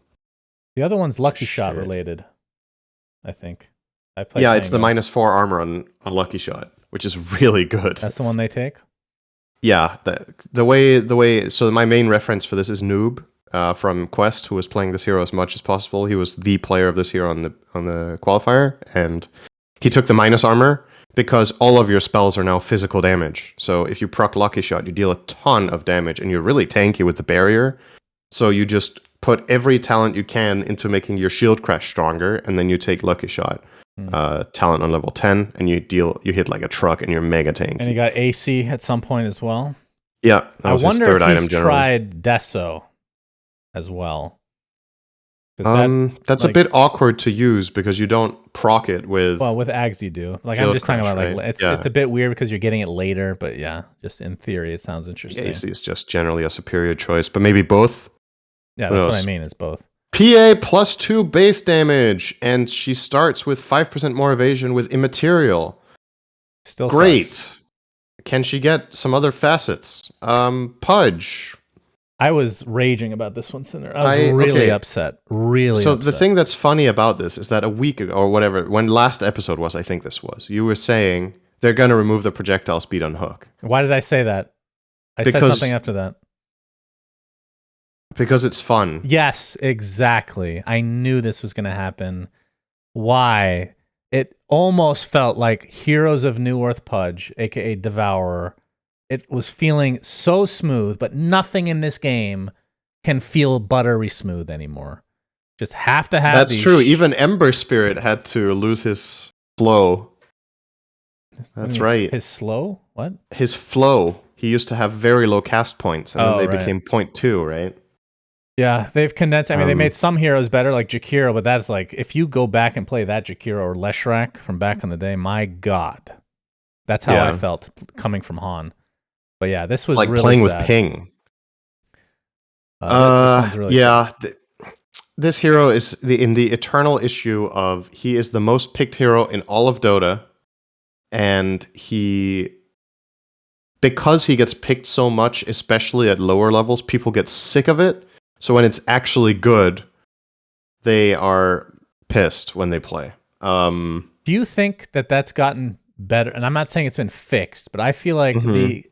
The other one's Lucky Shot related, I think. Yeah, it's the -4 armor on Lucky Shot, which is really good. That's the one they take? Yeah, the way. So my main reference for this is Noob from Quest, who was playing this hero as much as possible. He was the player of this hero on the qualifier, and he took the minus armor because all of your spells are now physical damage. So if you proc Lucky Shot, you deal a ton of damage, and you're really tanky with the barrier. So you just put every talent you can into making your shield crash stronger, and then you take Lucky Shot. Talent on level 10, and you hit like a truck, and you're mega tanky. And he got AC at some point as well. Yeah, that was his third item. If he's tried Deso as well. That's like, a bit awkward to use because you don't proc it with. Well, with Ags you do. Like I'm just talking about like it's a bit weird because you're getting it later, but yeah, just in theory it sounds interesting. AC is just generally a superior choice, but maybe both. Yeah, that's what I mean. It's both. PA +2 base damage, and she starts with 5% more evasion with immaterial. Still great. Sucks. Can she get some other facets? Pudge. I was raging about this one, Cinder. I was really upset. Really So upset. the thing that's funny about this is that a week ago, or whatever, when last episode was, I think this was, you were saying they're going to remove the projectile speed on Hook. Why did I say that? I said something after that. Because it's fun. Yes, exactly. I knew this was going to happen. Why? It almost felt like Heroes of New Earth Pudge, aka Devourer. It was feeling so smooth, but nothing in this game can feel buttery smooth anymore. Just have to have That's these. true. Even Ember Spirit had to lose his flow. That's right. His slow? What? His flow. He used to have very low cast points, and then they became 0.2, right? Yeah, they've condensed. I mean, they made some heroes better, like Jakiro, but that's like, if you go back and play that Jakiro or Leshrac from back in the day, my God. That's how I felt coming from Han. But yeah, this was like really playing sad. with ping. This one's really sad. This hero is in the eternal issue of he is the most picked hero in all of Dota, and because he gets picked so much, especially at lower levels, people get sick of it. So when it's actually good, they are pissed when they play. Do you think that that's gotten better? And I'm not saying it's been fixed, but I feel like the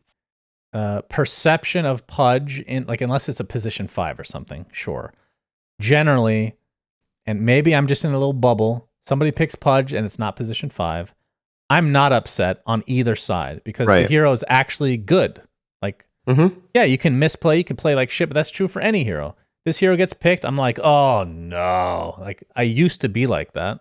perception of Pudge in, like, unless it's a position 5 or something, sure. Generally, and maybe I'm just in a little bubble, somebody picks Pudge and it's not position 5. I'm not upset on either side because the hero is actually good. Like, yeah, you can misplay, you can play like shit, but that's true for any hero. This hero gets picked, I'm like, oh no. Like, I used to be like that.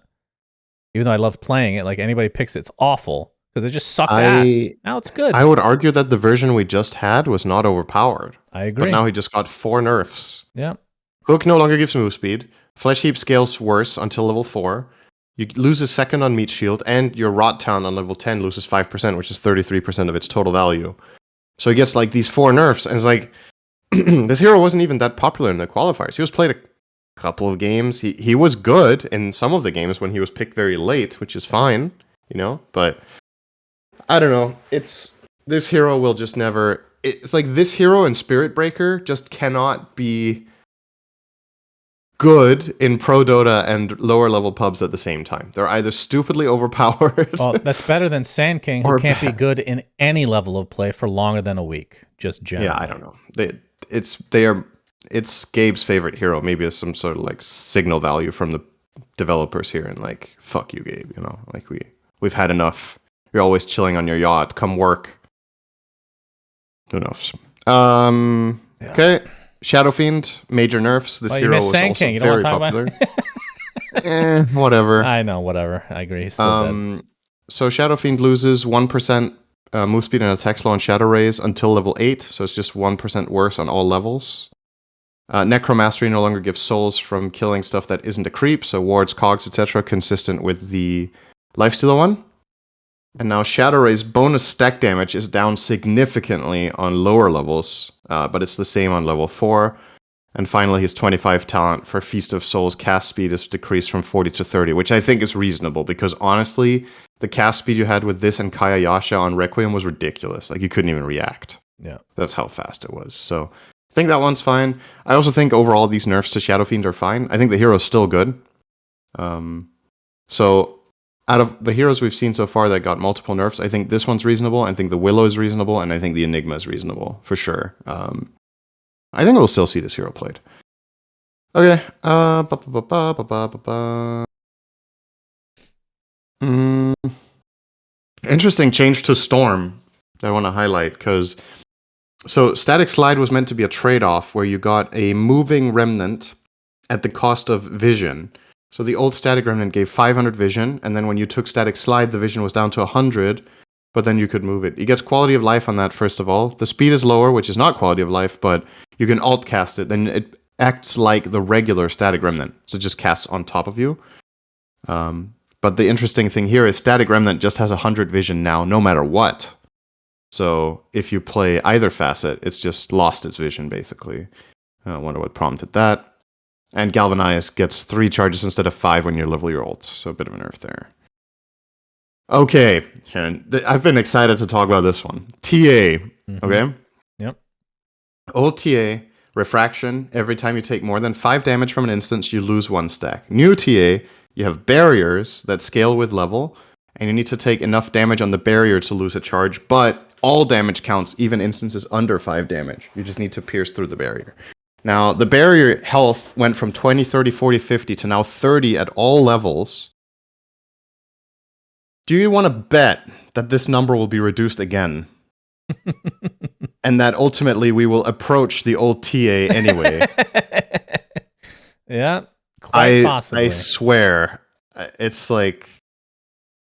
Even though I loved playing it, like, anybody picks it, it's awful because it just sucked ass. Now it's good. I would argue that the version we just had was not overpowered. I agree. But now he just got 4 nerfs. Yeah. Hook no longer gives move speed. Flesh Heap scales worse until level 4. You lose a second on Meat Shield, and your Rot Town on level 10 loses 5%, which is 33% of its total value. So he gets like these 4 nerfs, and it's like, this hero wasn't even that popular in the qualifiers. He was played a couple of games. He was good in some of the games when he was picked very late, which is fine, you know? But I don't know. This hero will just never... It's like this hero and Spirit Breaker just cannot be good in pro Dota and lower level pubs at the same time. They're either stupidly overpowered. Well, that's better than Sand King, who can't be good in any level of play for longer than a week. Just generally. Yeah, I don't know. It's Gabe's favorite hero. Maybe as some sort of like signal value from the developers here, and like, fuck you, Gabe. You know, like we've had enough. You're always chilling on your yacht. Come work. Who knows? Okay. Shadow Fiend, major nerfs. This hero was also King. You very don't want popular. Whatever. I know, whatever. I agree. He's still dead. So Shadow Fiend loses 1% move speed and attack slow on Shadow Rays until level 8, so it's just 1% worse on all levels. Necromastery no longer gives souls from killing stuff that isn't a creep, so wards, cogs, etc., consistent with the Lifestealer one. And now Shadow Ray's bonus stack damage is down significantly on lower levels, but it's the same on level 4. And finally, his 25 talent for Feast of Souls cast speed is decreased from 40 to 30, which I think is reasonable, because honestly, the cast speed you had with this and Kaya Yasha on Requiem was ridiculous. Like, you couldn't even react. Yeah. That's how fast it was. So I think that one's fine. I also think overall these nerfs to Shadow Fiend are fine. I think the hero's still good. So out of the heroes we've seen so far that got multiple nerfs, I think this one's reasonable. I think the Willow is reasonable, and I think the Enigma is reasonable, for sure. I think we'll still see this hero played. Okay. Interesting change to Storm that I want to highlight, because so Static Slide was meant to be a trade-off where you got a moving remnant at the cost of vision. So the old Static Remnant gave 500 vision, and then when you took Static Slide, the vision was down to 100, but then you could move it. You get quality of life on that, first of all. The speed is lower, which is not quality of life, but you can alt cast it. Then it acts like the regular Static Remnant, so it just casts on top of you. But the interesting thing here is Static Remnant just has 100 vision now, no matter what. So if you play either facet, it's just lost its vision, basically. I wonder what prompted that. And Galvanize gets 3 charges instead of 5 when you level your ults, so a bit of a nerf there. Okay, Shannon, I've been excited to talk about this one. TA, okay? Yep. Old TA, Refraction, every time you take more than 5 damage from an instance, you lose 1 stack. New TA, you have barriers that scale with level, and you need to take enough damage on the barrier to lose a charge, but all damage counts, even instances under 5 damage. You just need to pierce through the barrier. Now, the barrier health went from 20, 30, 40, 50 to now 30 at all levels. Do you want to bet that this number will be reduced again? And that ultimately we will approach the old TA anyway? Yeah. Quite I possibly. swear, it's like,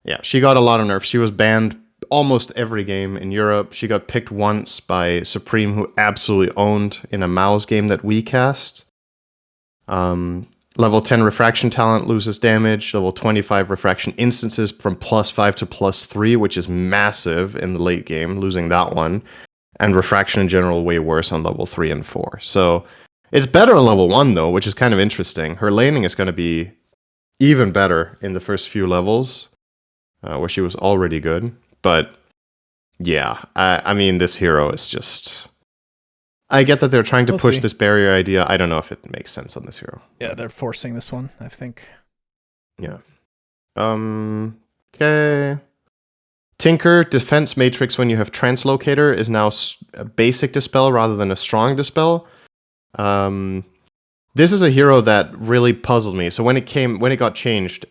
yeah, she got a lot of nerfs. She was banned almost every game in Europe. She got picked once by Supreme, who absolutely owned in a Mouse game that we cast. Level 10 refraction talent loses damage. Level 25 refraction instances from +5 to +3, which is massive in the late game, losing that one. And refraction in general way worse on level 3 and 4. So it's better on level 1 though, which is kind of interesting. Her laning is going to be even better in the first few levels, where she was already good. But yeah, I mean, this hero is just... I get that they're trying to push this barrier idea. I don't know if it makes sense on this hero. Yeah, they're forcing this one, I think. Yeah. Okay. Tinker, defense matrix when you have translocator is now a basic dispel rather than a strong dispel. This is a hero that really puzzled me. So when it got changed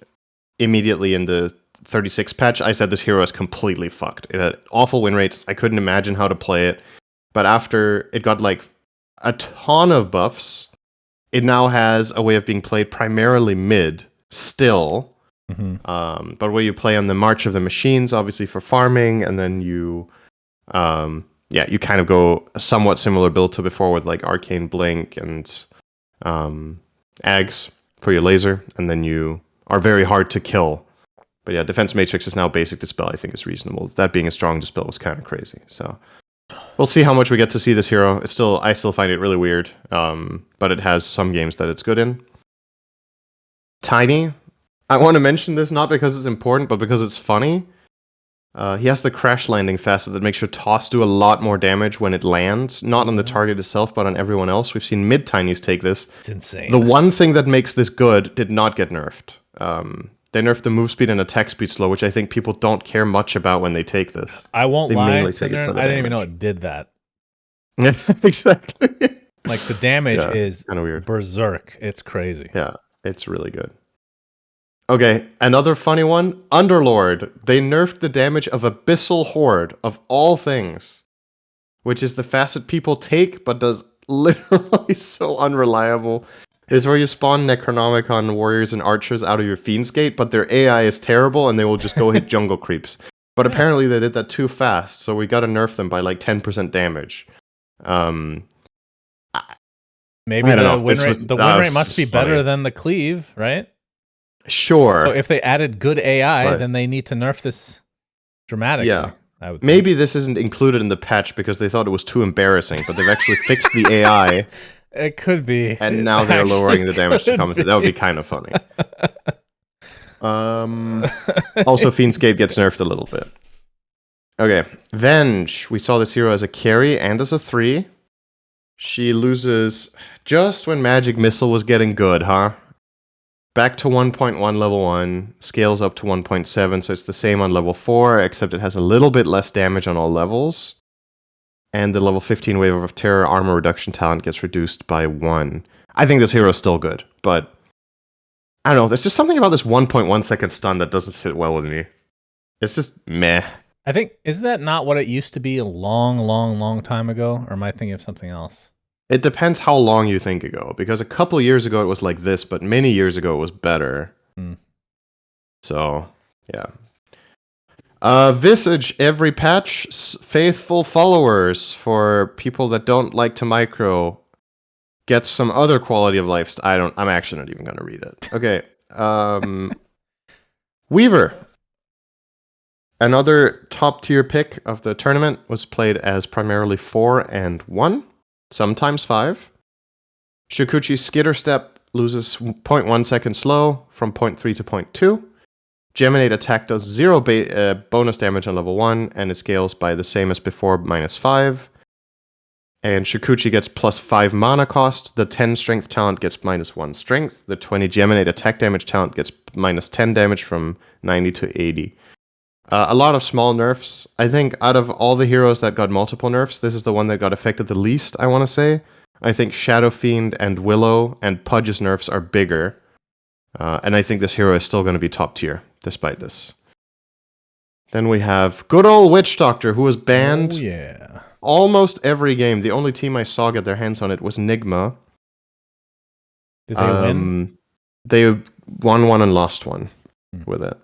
immediately in the 36 patch, I said this hero is completely fucked. It had awful win rates. I couldn't imagine how to play it. But after it got like a ton of buffs, it now has a way of being played primarily mid still. Mm-hmm. But where you play on the March of the Machines, obviously for farming, and then you you kind of go a somewhat similar build to before with like Arcane Blink and Ags for your laser, and then you are very hard to kill. But yeah, Defense Matrix is now basic dispel. I think is reasonable. That being a strong dispel was kind of crazy. So we'll see how much we get to see this hero. I still find it really weird, but it has some games that it's good in. Tiny, I want to mention this not because it's important, but because it's funny. He has the crash landing facet that makes your toss do a lot more damage when it lands, not on the target itself, but on everyone else. We've seen mid-tinies take this. It's insane. The one thing that makes this good did not get nerfed. They nerfed the move speed and attack speed slow, which I think people don't care much about when they take this. I won't lie, mainly take it for the I didn't even damage. know it did that. Yeah, exactly. Like, the damage is kind of weird. berserk. It's crazy. Yeah, it's really good. Okay, another funny one. Underlord. They nerfed the damage of Abyssal Horde, of all things. Which is the facet people take, but does literally so unreliable. It's where you spawn Necronomicon warriors and archers out of your Fiend's Gate, but their AI is terrible and they will just go hit jungle creeps. But apparently they did that too fast, so we gotta nerf them by like 10% damage. Maybe the win rate must be funny. better than the cleave, right? Sure. So if they added good AI, then they need to nerf this dramatically. Yeah. I would Maybe this isn't included in the patch because they thought it was too embarrassing, but they've actually fixed the AI. It could be. And now they're lowering the damage to compensate. That would be kind of funny. Also, Fiend's Gate gets nerfed a little bit. Okay. Venge. We saw this hero as a carry and as a 3. She loses just when Magic Missile was getting good, huh? Back to 1.1 level 1, scales up to 1.7, so it's the same on level 4, except it has a little bit less damage on all levels. And the level 15 Wave of Terror armor reduction talent gets reduced by 1. I think this hero is still good, but I don't know, there's just something about this 1.1 second stun that doesn't sit well with me. It's just meh. I think, is that not what it used to be a long time ago? Or am I thinking of something else? It depends how long you think ago, because a couple years ago it was like this, but many years ago it was better. So, yeah. Visage every patch, faithful followers for people that don't like to micro. Gets some other quality of life. I'm actually not even going to read it. Okay. Weaver. Another top tier pick of the tournament, was played as primarily 4 and 1. Sometimes 5. Shukuchi's Skitter Step loses 0.1 second slow from 0.3 to 0.2. Geminate Attack does 0 bonus damage on level 1, and it scales by the same as before, -5. And Shukuchi gets +5 mana cost. The 10 strength talent gets -1 strength. The 20 Geminate attack damage talent gets -10 damage from 90 to 80. A lot of small nerfs. I think out of all the heroes that got multiple nerfs, this is the one that got affected the least, I want to say. I think Shadow Fiend and Willow and Pudge's nerfs are bigger. And I think this hero is still going to be top tier, despite this. Then we have good old Witch Doctor, who was banned almost every game. The only team I saw get their hands on it was Nigma. Did they win? They won one and lost one with it.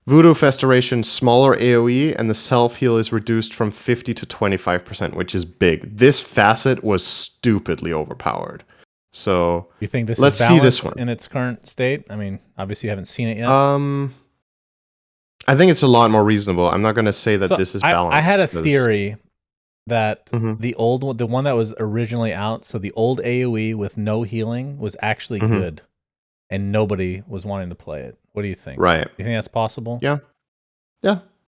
Voodoo Festeration, smaller AoE, and the self-heal is reduced from 50 to 25%, which is big. This facet was stupidly overpowered. So You think this let's is see this balanced one. in its current state? I mean, obviously you haven't seen it yet. I think it's a lot more reasonable. I'm not going to say that So this is balanced. I had a theory that Mhm. the old one, the one that was originally out, so the old AoE with no healing was actually Mhm. good, and nobody was wanting to play it. What do you think? Right. You think that's possible? Yeah,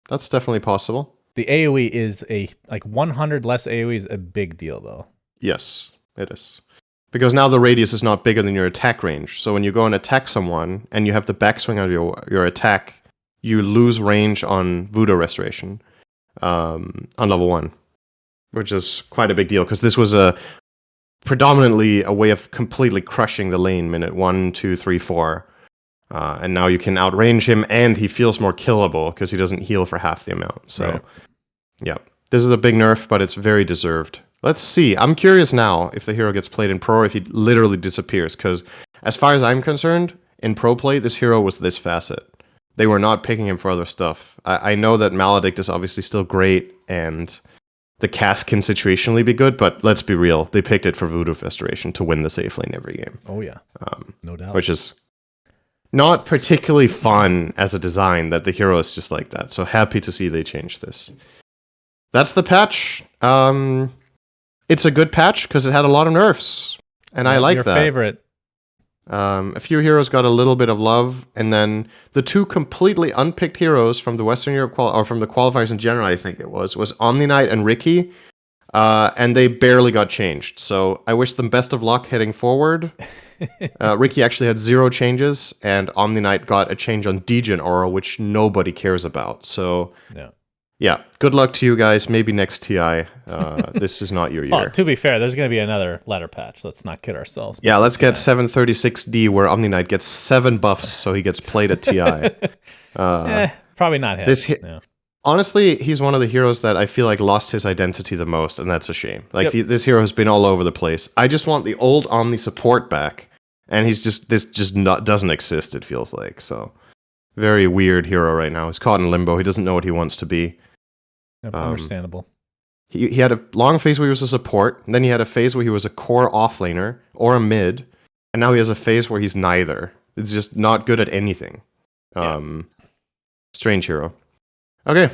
that's definitely possible. The AoE is like 100 less AoE is a big deal, though. Yes, it is. Because now the radius is not bigger than your attack range. So when you go and attack someone and you have the backswing of your attack, you lose range on Voodoo Restoration on level 1, which is quite a big deal because this was predominantly a way of completely crushing the lane minute 1, 2, 3, 4. And now you can outrange him and he feels more killable because he doesn't heal for half the amount. So, Right. yeah. This is a big nerf, but it's very deserved. Let's see. I'm curious now if the hero gets played in pro or if he literally disappears. Because as far as I'm concerned, in pro play, this hero was this facet. They were not picking him for other stuff. I know that Maledict is obviously still great and the cast can situationally be good, but let's be real. They picked it for Voodoo Festeration to win the safe lane every game. Oh yeah, no doubt. Which is not particularly fun as a design that the hero is just like that. So happy to see they changed this. That's the patch. It's a good patch because it had a lot of nerfs, and I like your that. favorite. A few heroes got a little bit of love, and then the two completely unpicked heroes from the Western Europe or from the qualifiers in general, I think it was Omni Knight and Ricky, and they barely got changed. So I wish them best of luck heading forward. Ricky actually had 0 changes, and Omni Knight got a change on Degen Aura, which nobody cares about. So yeah, good luck to you guys. Maybe next TI. This is not your year. Well, to be fair, there's going to be another ladder patch. Let's not kid ourselves. Yeah, let's get 736D where Omni Knight gets 7 buffs, so he gets played at TI. Probably not him. Honestly, he's one of the heroes that I feel like lost his identity the most, and that's a shame. Like this hero has been all over the place. I just want the old Omni support back, and this just doesn't exist. It feels like so. Very weird hero right now. He's caught in limbo. He doesn't know what he wants to be. Understandable. He had a long phase where he was a support, and then he had a phase where he was a core offlaner or a mid, and now he has a phase where he's neither. It's just not good at anything. Strange hero. Okay.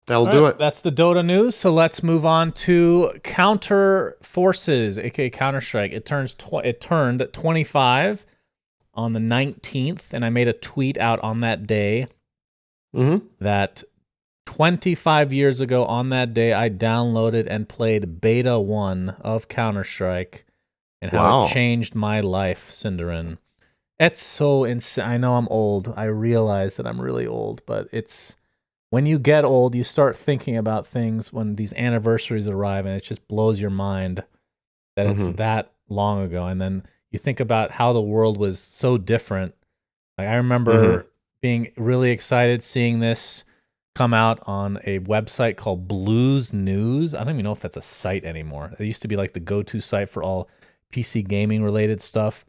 That'll do it. That's the Dota news. So let's move on to Counter Forces, aka Counter-Strike. It turned 25 on the 19th, and I made a tweet out on that day that 25 years ago on that day, I downloaded and played Beta 1 of Counter-Strike and how it changed my life, Cinderin. It's so insane. I know I'm old. I realize that I'm really old, but it's when you get old, you start thinking about things when these anniversaries arrive, and it just blows your mind that it's that long ago. And then you think about how the world was so different. Like, I remember being really excited seeing this come out on a website called Blues News. I don't even know if that's a site anymore. It used to be like the go-to site for all PC gaming related stuff.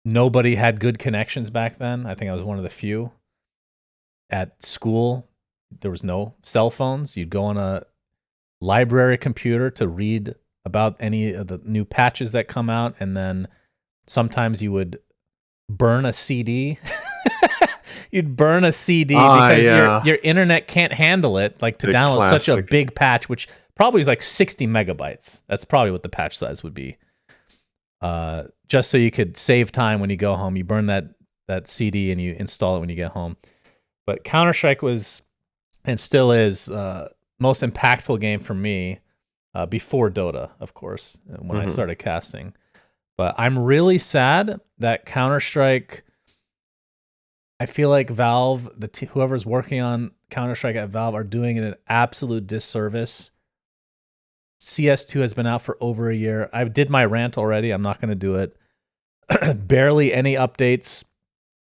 Nobody had good connections back then. I think I was one of the few. At school, there was no cell phones. You'd go on a library computer to read about any of the new patches that come out, and then sometimes you would burn a CD. You'd burn a CD because your internet can't handle it, like to download such a big patch, which probably is like 60 megabytes. That's probably what the patch size would be. Just so you could save time when you go home. You burn that CD and you install it when you get home. But Counter-Strike was, and still is, most impactful game for me before Dota, of course, when I started casting. But I'm really sad that Counter-Strike, I feel like Valve, whoever's working on Counter-Strike at Valve, are doing it an absolute disservice. CS2 has been out for over a year. I did my rant already. I'm not going to do it. Barely any updates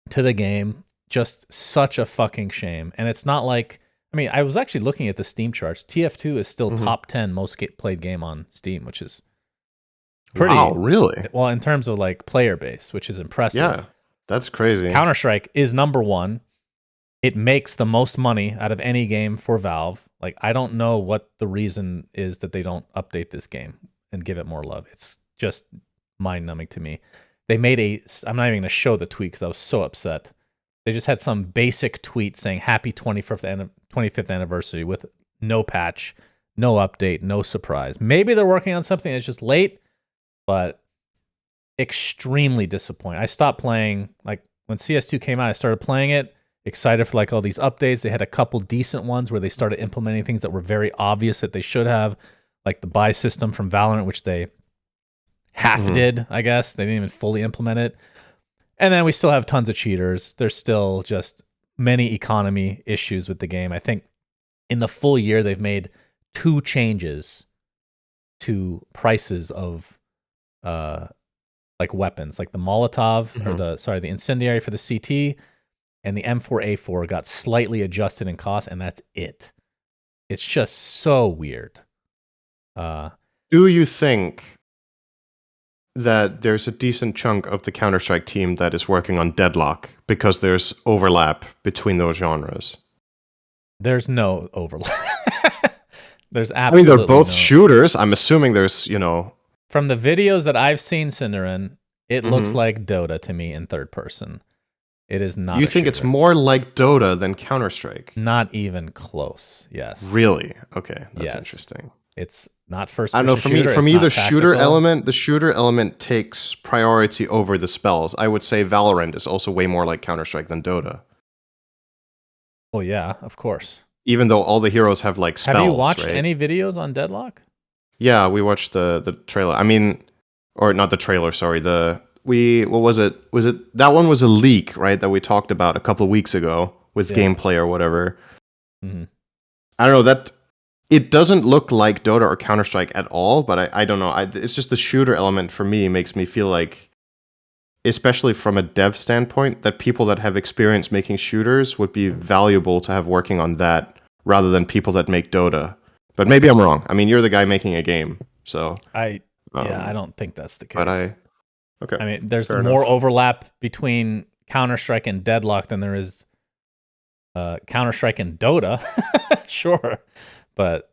to the game. Just such a fucking shame. And it's not like, I mean, I was actually looking at the Steam charts. TF2 is still top 10 most played game on Steam, which is Pretty Wow, really? well in terms of like player base, which is impressive. Yeah, that's crazy. Counter-Strike is number one. It makes the most money out of any game for Valve. Like, I don't know what the reason is that they don't update this game and give it more love. It's just mind-numbing to me. They made I'm not even going to show the tweet because I was so upset. They just had some basic tweet saying happy 25th anniversary with no patch, no update, no surprise. Maybe they're working on something that's just late, but extremely disappointing. I stopped playing, like when CS2 came out, I started playing it, excited for like all these updates. They had a couple decent ones where they started implementing things that were very obvious that they should have, like the buy system from Valorant, which they half did, I guess. They didn't even fully implement it. And then we still have tons of cheaters. There's still just many economy issues with the game. I think in the full year, they've made 2 changes to prices of like weapons, like the Molotov or the incendiary for the CT and the M4A4 got slightly adjusted in cost, and that's it. It's just so weird. Do you think that there's a decent chunk of the Counter-Strike team that is working on Deadlock because there's overlap between those genres? There's no overlap. There's I mean, absolutely they're both no. shooters. I'm assuming there's, From the videos that I've seen, Cinderin, it looks like Dota to me in third person. It is not. You think it's more like Dota than Counter-Strike? Not even close. Yes. Really? Okay, that's Yes. interesting. It's not first I person don't know. shooter. For me, it's the not shooter tactical. the shooter element takes priority over the spells. I would say Valorant is also way more like Counter-Strike than Dota. Oh yeah, of course. Even though all the heroes have like spells. Have you watched right? any videos on Deadlock? Yeah, we watched the trailer. I mean, or not the trailer. Sorry, what was it? Was it that one was a leak, right? That we talked about a couple of weeks ago with gameplay or whatever. Mm-hmm. I don't know that. It doesn't look like Dota or Counter-Strike at all, but I don't know. It's just the shooter element for me makes me feel like, especially from a dev standpoint, that people that have experience making shooters would be valuable to have working on that rather than people that make Dota. But maybe I'm wrong. I mean, you're the guy making a game, so I don't think that's the case. But okay. I mean, there's Fair more enough. overlap between Counter-Strike and Deadlock than there is Counter-Strike and Dota. Sure. But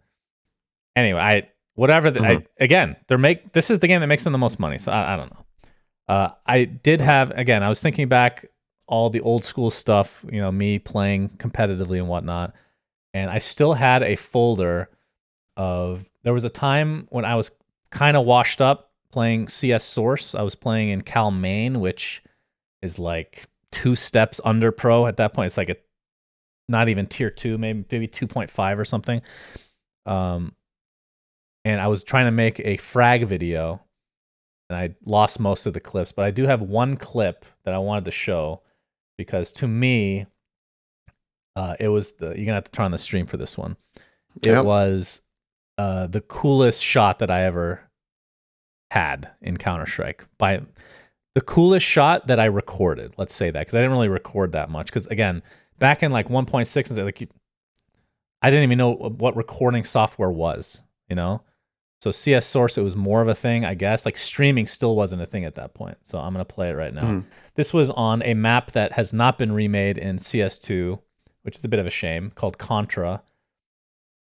anyway, this is the game that makes them the most money. So I don't know. I did have, again, I was thinking back all the old school stuff, me playing competitively and whatnot. And I still had a folder there was a time when I was kind of washed up playing CS Source. I was playing in Cal Main, which is like 2 steps under pro at that point. It's like not even tier 2, maybe 2.5 or something. And I was trying to make a frag video, and I lost most of the clips, but I do have one clip that I wanted to show because to me, it was you're gonna have to turn on the stream for this one. It was the coolest shot that I ever had in Counter-Strike. By the coolest shot that I recorded, let's say that, because I didn't really record that much. Because again, back in like 1.6, like I didn't even know what recording software was, So CS Source, it was more of a thing, I guess. Like streaming still wasn't a thing at that point. So I'm gonna play it right now. This was on a map that has not been remade in CS2, which is a bit of a shame, called Contra.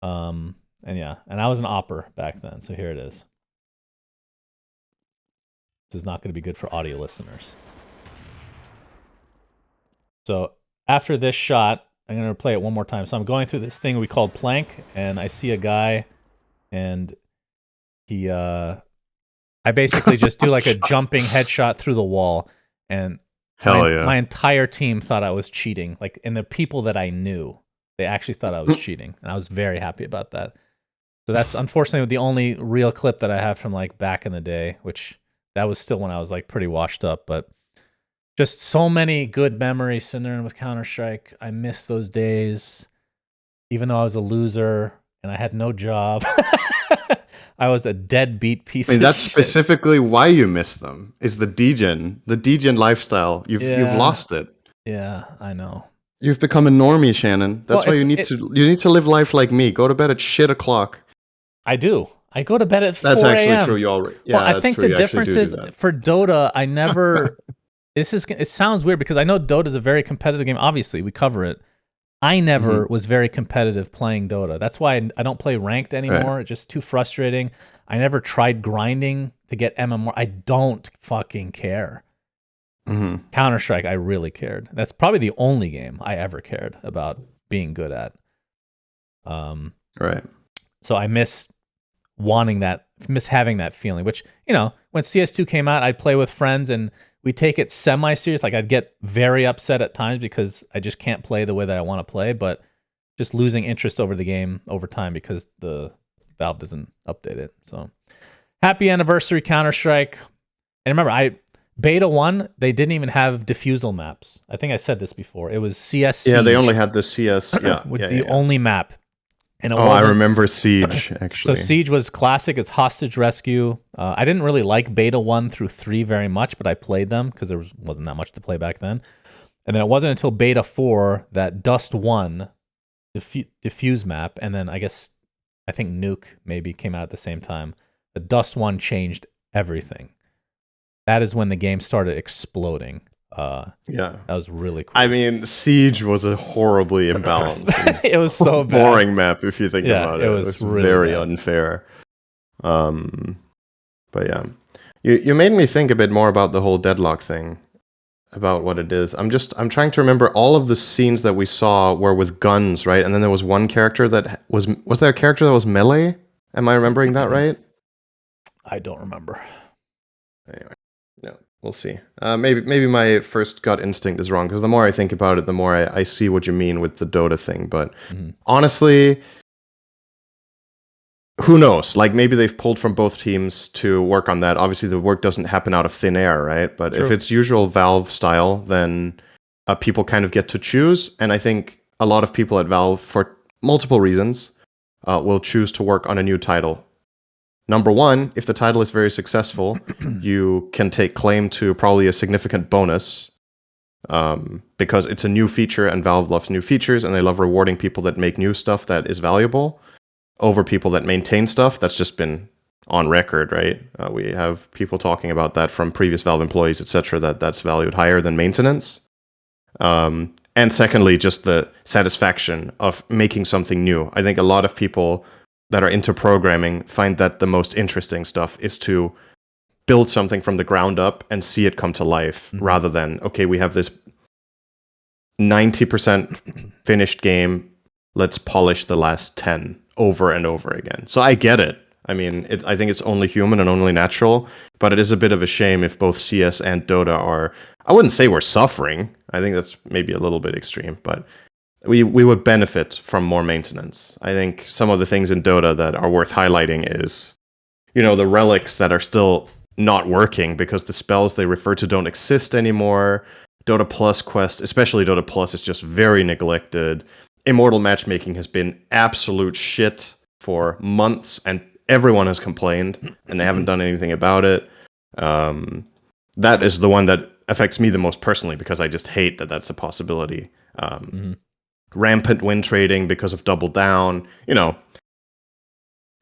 And I was an opper back then, so here it is. This is not going to be good for audio listeners. So after this shot, I'm going to play it one more time. So I'm going through this thing we called plank, and I see a guy, and I basically just do like a jumping headshot through the wall, and my entire team thought I was cheating. Like, and the people that I knew, they actually thought I was cheating, and I was very happy about that. So that's unfortunately the only real clip that I have from like back in the day, which that was still when I was like pretty washed up, but just so many good memories centering with Counter-Strike. I miss those days, even though I was a loser and I had no job. I was a deadbeat piece of shit. That's specifically why you miss them, is the degen lifestyle. You've lost it. Yeah, I know. You've become a normie, Shannon. That's why you need to live life like me. Go to bed at shit o'clock. I do. I go to bed at 4 That's actually true. a.m. You already, Well, yeah, I that's think true. the You actually difference do is that. for Dota, I never. It sounds weird because I know Dota is a very competitive game. Obviously, we cover it. I never was very competitive playing Dota. That's why I don't play ranked Right. anymore. It's just too frustrating. I never tried grinding to get MMR. I don't fucking care. Counter-Strike, I really cared. That's probably the only game I ever cared about being good at. Right. So I miss having that feeling, which, when CS2 came out, I'd play with friends and we take it semi-serious. Like I'd get very upset at times because I just can't play the way that I want to play, but just losing interest over the game over time because the Valve doesn't update it. So happy anniversary, Counter-Strike. And remember, Beta 1, they didn't even have diffusal maps. I think I said this before. It was CS Siege. Yeah, they only had the CS. Yeah, with yeah, the yeah. only map. And I remember Siege, actually. So Siege was classic. It's hostage rescue. I didn't really like Beta 1 through 3 very much, but I played them because there wasn't that much to play back then. And then it wasn't until Beta 4 that Dust 1, diffuse map, and then I think Nuke maybe came out at the same time. The Dust 1 changed everything. That is when the game started exploding. Yeah, that was really cool. I mean, Siege was a horribly imbalanced. It was so bad. Boring map if you think about it. It was really very bad. unfair. But yeah, you made me think a bit more about the whole deadlock thing, about what it is. I'm trying to remember all of the scenes that we saw were with guns, right? And then there was one character that was there a character that was melee? Am I remembering that right? I don't remember. Anyway, no, we'll see. Maybe my first gut instinct is wrong because the more I think about it, the more I see what you mean with the Dota thing. But honestly, who knows? Like maybe they've pulled from both teams to work on that. Obviously, the work doesn't happen out of thin air, right? But True. if it's usual Valve style, then people kind of get to choose. And I think a lot of people at Valve, for multiple reasons, will choose to work on a new title. Number one, if the title is very successful, you can take claim to probably a significant bonus because it's a new feature and Valve loves new features and they love rewarding people that make new stuff that is valuable over people that maintain stuff. That's just been on record, right? We have people talking about that from previous Valve employees, etc., that's valued higher than maintenance. And secondly, just the satisfaction of making something new. I think a lot of people that are into programming find that the most interesting stuff is to build something from the ground up and see it come to life rather than, okay, we have this 90% finished game, let's polish the last 10 over and over again. So I get it. I mean, I think it's only human and only natural, but it is a bit of a shame if both CS and Dota are, I wouldn't say we're suffering. I think that's maybe a little bit extreme, but we would benefit from more maintenance. I think some of the things in Dota that are worth highlighting is, the relics that are still not working because the spells they refer to don't exist anymore. Dota Plus quest, especially Dota Plus, is just very neglected. Immortal matchmaking has been absolute shit for months, and everyone has complained, and they haven't done anything about it. That is the one that affects me the most personally because I just hate that that's a possibility. Rampant win trading because of double down.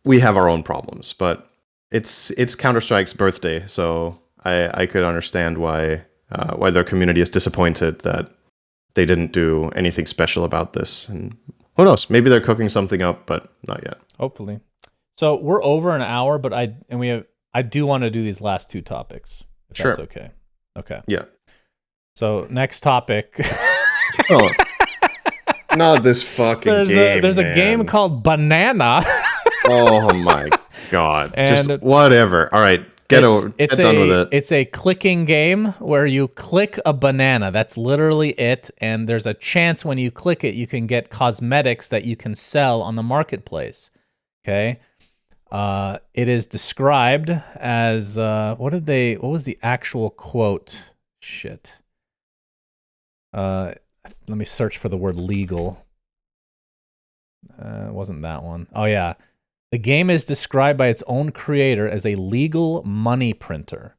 We have our own problems, but it's Counter-Strike's birthday, so I could understand why their community is disappointed that they didn't do anything special about this. And who knows? Maybe they're cooking something up, but not yet. Hopefully. So we're over an hour, but I do want to do these last two topics. If Sure. That's okay. Okay. Yeah. So next topic. Oh. Not this fucking game. There's a game called Banana. Oh my god. And just whatever. All right. Get done with it. It's a clicking game where you click a banana. That's literally it. And there's a chance when you click it, you can get cosmetics that you can sell on the marketplace. Okay. It is described as what was the actual quote? Shit. Let me search for the word legal. It wasn't that one. Oh yeah. The game is described by its own creator as a legal money printer.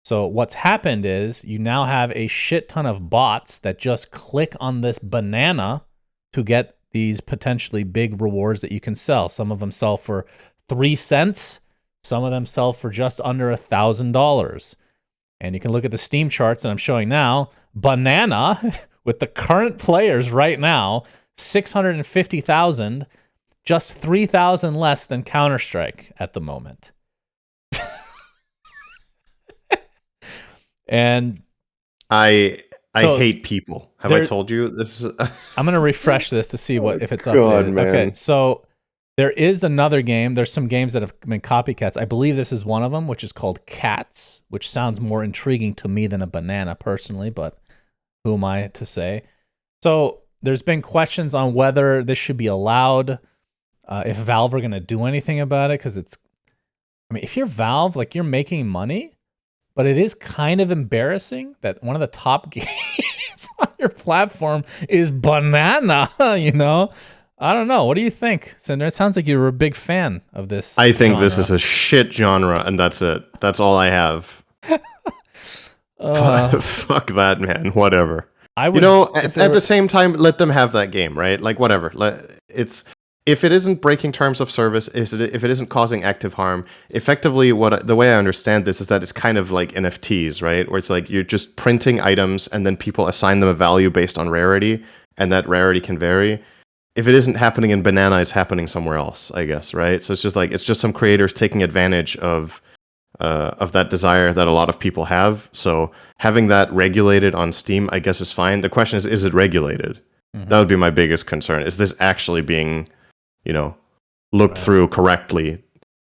So what's happened is you now have a shit ton of bots that just click on this banana to get these potentially big rewards that you can sell. Some of them sell for 3 cents. Some of them sell for just under $1,000. And you can look at the Steam charts that I'm showing now. Banana, with the current players right now, 650,000, just 3,000 less than Counter-Strike at the moment. And I hate people. Have I told you this? I'm gonna refresh this to see if it's God, updated. man. Okay, so there is another game. There's some games that have been copycats. I believe this is one of them, which is called Cats, which sounds more intriguing to me than a banana personally, but who am I to say? So there's been questions on whether this should be allowed, if Valve are gonna do anything about it, because if you're Valve, like, you're making money. But it is kind of embarrassing that one of the top games on your platform is Banana, you know? I don't know. What do you think, Cinder? It sounds like you're a big fan of this. I think genre. this is a shit genre, and that's it. That's all I have. Fuck that, man. Whatever. I would, at the same time, let them have that game, right? Like, whatever. If it isn't breaking terms of service, if it isn't causing active harm, effectively, the way I understand this is that it's kind of like NFTs, right? Where it's like you're just printing items and then people assign them a value based on rarity, and that rarity can vary. If it isn't happening in Banana, it's happening somewhere else, I guess, right? So it's just some creators taking advantage of that desire that a lot of people have. So having that regulated on Steam, I guess, is fine. The question is it regulated? Mm-hmm. That would be my biggest concern. Is this actually being looked through correctly?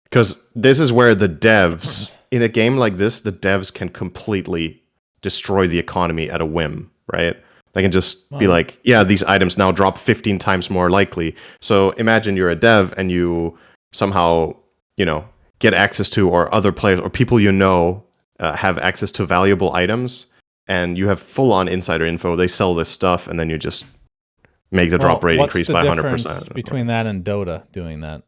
Because this is where the devs, in a game like this, the devs can completely destroy the economy at a whim, right? They can just be like, yeah, these items now drop 15 times more likely. So imagine you're a dev and you somehow, get access to, or other players or people have access to valuable items, and you have full-on insider info. They sell this stuff, and then you just make the drop rate increase by 100%. What's the difference between that and Dota doing that?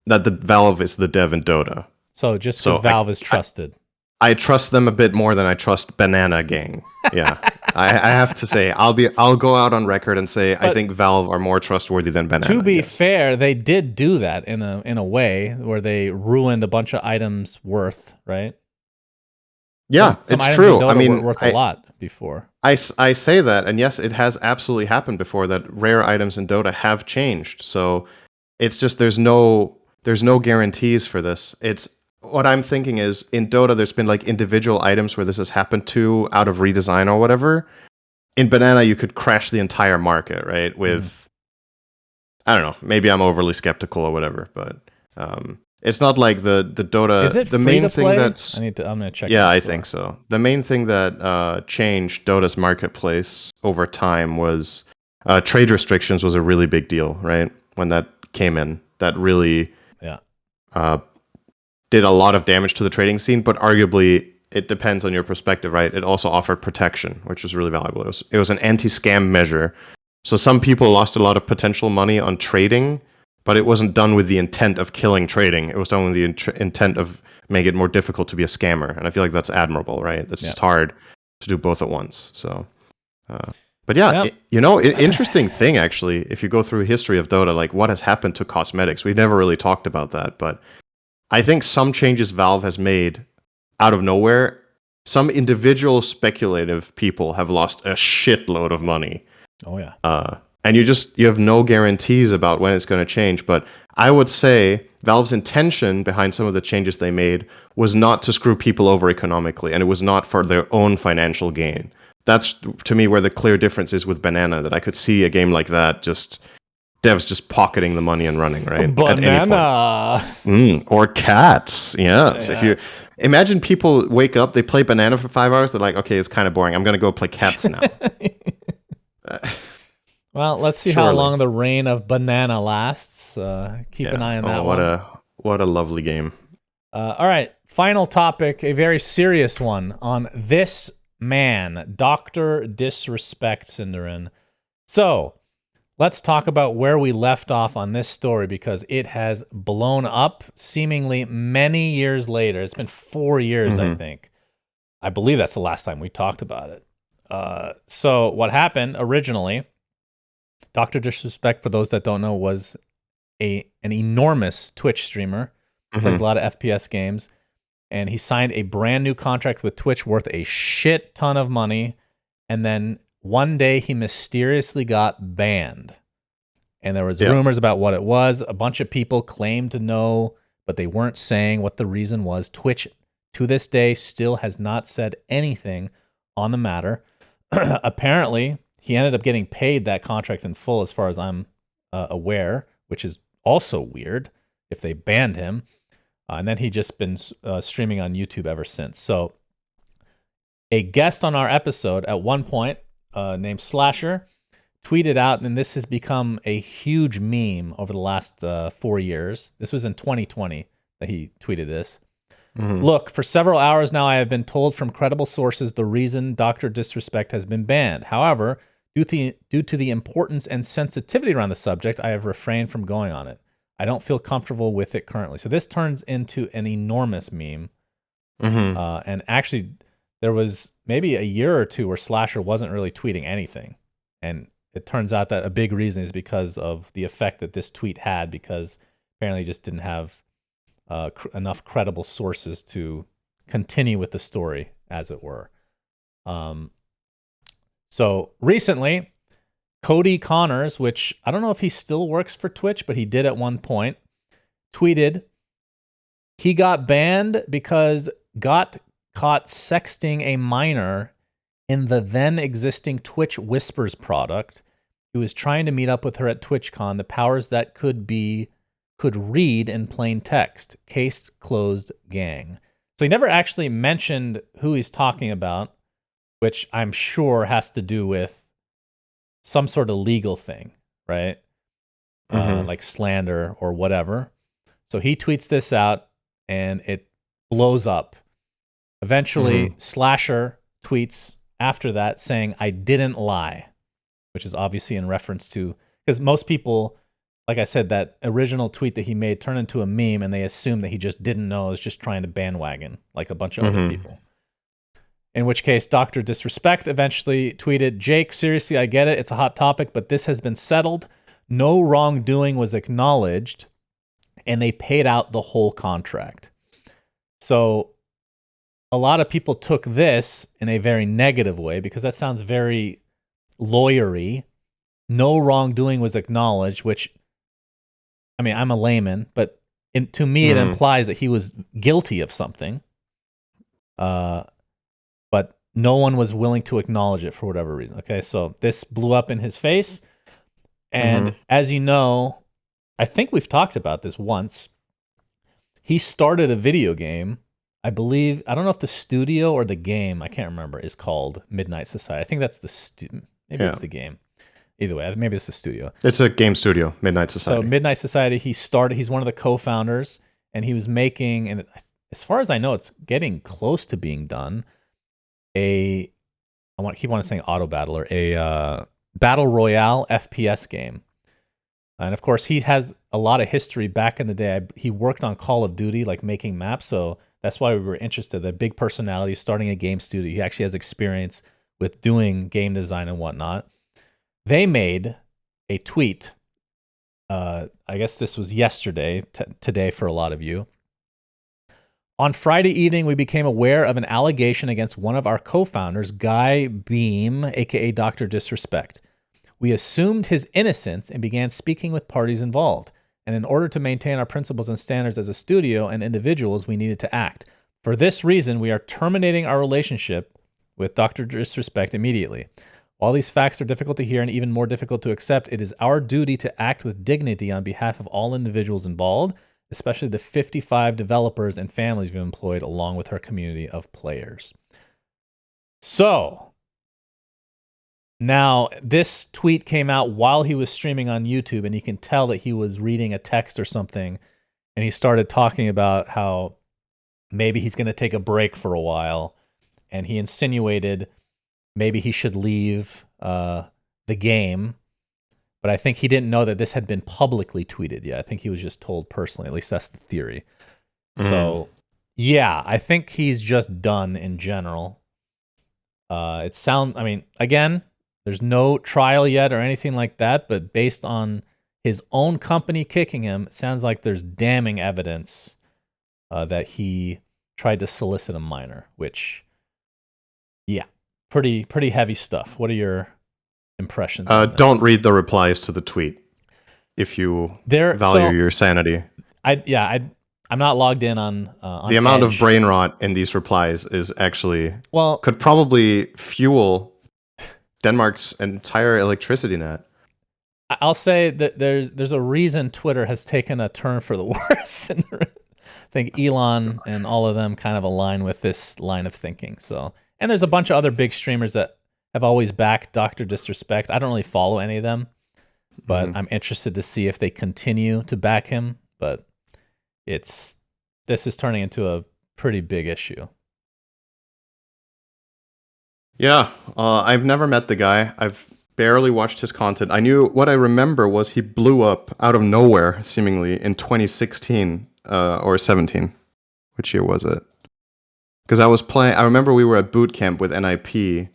That the Valve is the dev in Dota. So just because Valve is trusted. I trust them a bit more than I trust Banana Gang. Yeah. I have to say, I'll go out on record and say I think Valve are more trustworthy than Banana. To be fair, they did do that in a way where they ruined a bunch of items worth, right? Yeah, some it's true. I mean, were worth a lot before. I say that, and yes, it has absolutely happened before that rare items in Dota have changed. So it's just there's no guarantees for this. It's what I'm thinking is in Dota, there's been like individual items where this has happened to out of redesign or whatever. In Banana, you could crash the entire market, right? With I don't know, maybe I'm overly skeptical or whatever, but it's not like the Dota. Is it the free main to thing play? that's I'm gonna check. Yeah, I think so. The main thing that changed Dota's marketplace over time was trade restrictions was a really big deal, right? When that came in, that really did a lot of damage to the trading scene. But arguably, it depends on your perspective, right? It also offered protection, which was really valuable. It was an anti-scam measure. So some people lost a lot of potential money on trading, but it wasn't done with the intent of killing trading. It was done with the intent of making it more difficult to be a scammer. And I feel like that's admirable, right? That's just hard to do both at once. So, but yeah, interesting thing, actually, if you go through history of Dota, like what has happened to cosmetics. We've never really talked about that, but I think some changes Valve has made out of nowhere, some individual speculative people have lost a shitload of money. Oh, yeah. And you have no guarantees about when it's going to change. But I would say Valve's intention behind some of the changes they made was not to screw people over economically, and it was not for their own financial gain. That's, to me, where the clear difference is with Banana, that I could see a game like that devs just pocketing the money and running, right? Banana! Or Cats, yes. If you imagine people wake up, they play Banana for 5 hours, they're like, okay, it's kind of boring. I'm going to go play Cats now. Well, let's see how long the reign of Banana lasts. Keep an eye on that one. What a lovely game. All right, final topic, a very serious one on this man, Dr. Disrespect, Cinderin. So, let's talk about where we left off on this story, because it has blown up seemingly many years later. It's been 4 years, I think. I believe that's the last time we talked about it. So what happened originally, Dr. Disrespect, for those that don't know, was an enormous Twitch streamer, plays Mhm. a lot of FPS games, and he signed a brand new contract with Twitch worth a shit ton of money. And then one day he mysteriously got banned. And there was Yeah. rumors about what it was. A bunch of people claimed to know, but they weren't saying what the reason was. Twitch, to this day, still has not said anything on the matter. Apparently, he ended up getting paid that contract in full, as far as I'm aware, which is also weird if they banned him. And then he just been streaming on YouTube ever since. So a guest on our episode at one point named Slasher tweeted out, and this has become a huge meme over the last 4 years. This was in 2020 that he tweeted this. Look, for several hours now, I have been told from credible sources the reason Dr. Disrespect has been banned. However, due to the importance and sensitivity around the subject, I have refrained from going on it. I don't feel comfortable with it currently. So this turns into an enormous meme. And actually, there was maybe a year or two where Slasher wasn't really tweeting anything. And it turns out that a big reason is because of the effect that this tweet had, because apparently he just didn't have enough credible sources to continue with the story, as it were. So recently, Cody Connors, which I don't know if he still works for Twitch, but he did at one point, tweeted he got banned because got caught sexting a minor in the then existing Twitch Whispers product. He was trying to meet up with her at TwitchCon. The powers that could read in plain text. Case closed, gang. So he never actually mentioned who he's talking about, which I'm sure has to do with some sort of legal thing, right? Like slander or whatever. So he tweets this out and it blows up. Eventually, Slasher tweets after that saying, I didn't lie, which is obviously in reference to, because most people, like I said, that original tweet that he made turned into a meme and they assume that he just didn't know, is just trying to bandwagon like a bunch of other people. In which case, Dr. Disrespect eventually tweeted, Jake, seriously, I get it. It's a hot topic, but this has been settled. No wrongdoing was acknowledged, and they paid out the whole contract. So a lot of people took this in a very negative way because that sounds very lawyery. No wrongdoing was acknowledged, which, I mean, I'm a layman, but to me, it implies that he was guilty of something. But no one was willing to acknowledge it for whatever reason. Okay, so this blew up in his face. And as you know, I think we've talked about this once. He started a video game. I believe, I don't know if the studio or the game, I can't remember, is called Midnight Society. I think that's maybe it's the game. Either way, maybe it's the studio. It's a game studio, Midnight Society. So Midnight Society, he's one of the co-founders, and he was making, and as far as I know, it's getting close to being done, I keep on saying auto battler, a battle royale FPS game. And of course, he has a lot of history back in the day. He worked on Call of Duty, like making maps, so that's why we were interested. A big personality, starting a game studio. He actually has experience with doing game design and whatnot. They made a tweet. I guess this was yesterday, today for a lot of you. On Friday evening, we became aware of an allegation against one of our co-founders, Guy Beam, aka Dr. Disrespect. We assumed his innocence and began speaking with parties involved. And in order to maintain our principles and standards as a studio and individuals, we needed to act. For this reason, we are terminating our relationship with Dr. Disrespect immediately. While these facts are difficult to hear and even more difficult to accept, it is our duty to act with dignity on behalf of all individuals involved, especially the 55 developers and families we've employed along with our community of players. So, now this tweet came out while he was streaming on YouTube, and you can tell that he was reading a text or something, and he started talking about how maybe he's going to take a break for a while, and he insinuated maybe he should leave the game. But I think he didn't know that this had been publicly tweeted yet. I think he was just told personally. At least that's the theory. So, yeah, I think he's just done in general. I mean, again, there's no trial yet or anything like that, but based on his own company kicking him, it sounds like there's damning evidence that he tried to solicit a minor, which, yeah, pretty heavy stuff. What are your impressions on this? Don't read the replies to the tweet if you value your sanity. I'm not logged in on the amount Edge. of brain rot in these replies is actually could probably fuel Denmark's entire electricity net. I'll say that there's a reason Twitter has taken a turn for the worse. I think Elon and all of them kind of align with this line of thinking. So, and there's a bunch of other big streamers that have always backed Dr. Disrespect. I don't really follow any of them, but I'm interested to see if they continue to back him. But this is turning into a pretty big issue. Yeah, I've never met the guy. I've barely watched his content. What I remember was he blew up out of nowhere, seemingly, in 2016 or 17. Which year was it? Because I remember we were at boot camp with NIP,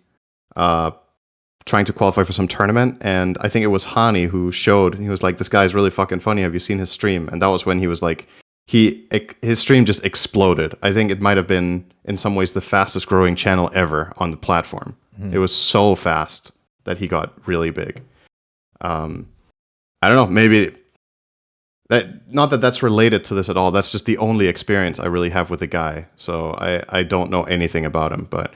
trying to qualify for some tournament, and I think it was Hani who showed, he was like, this guy's really fucking funny, have you seen his stream? And that was when he was like, his stream just exploded. I think it might have been, in some ways, the fastest growing channel ever on the platform. It was so fast that he got really big. I don't know, maybe... not that that's related to this at all. That's just the only experience I really have with the guy. So I don't know anything about him. But,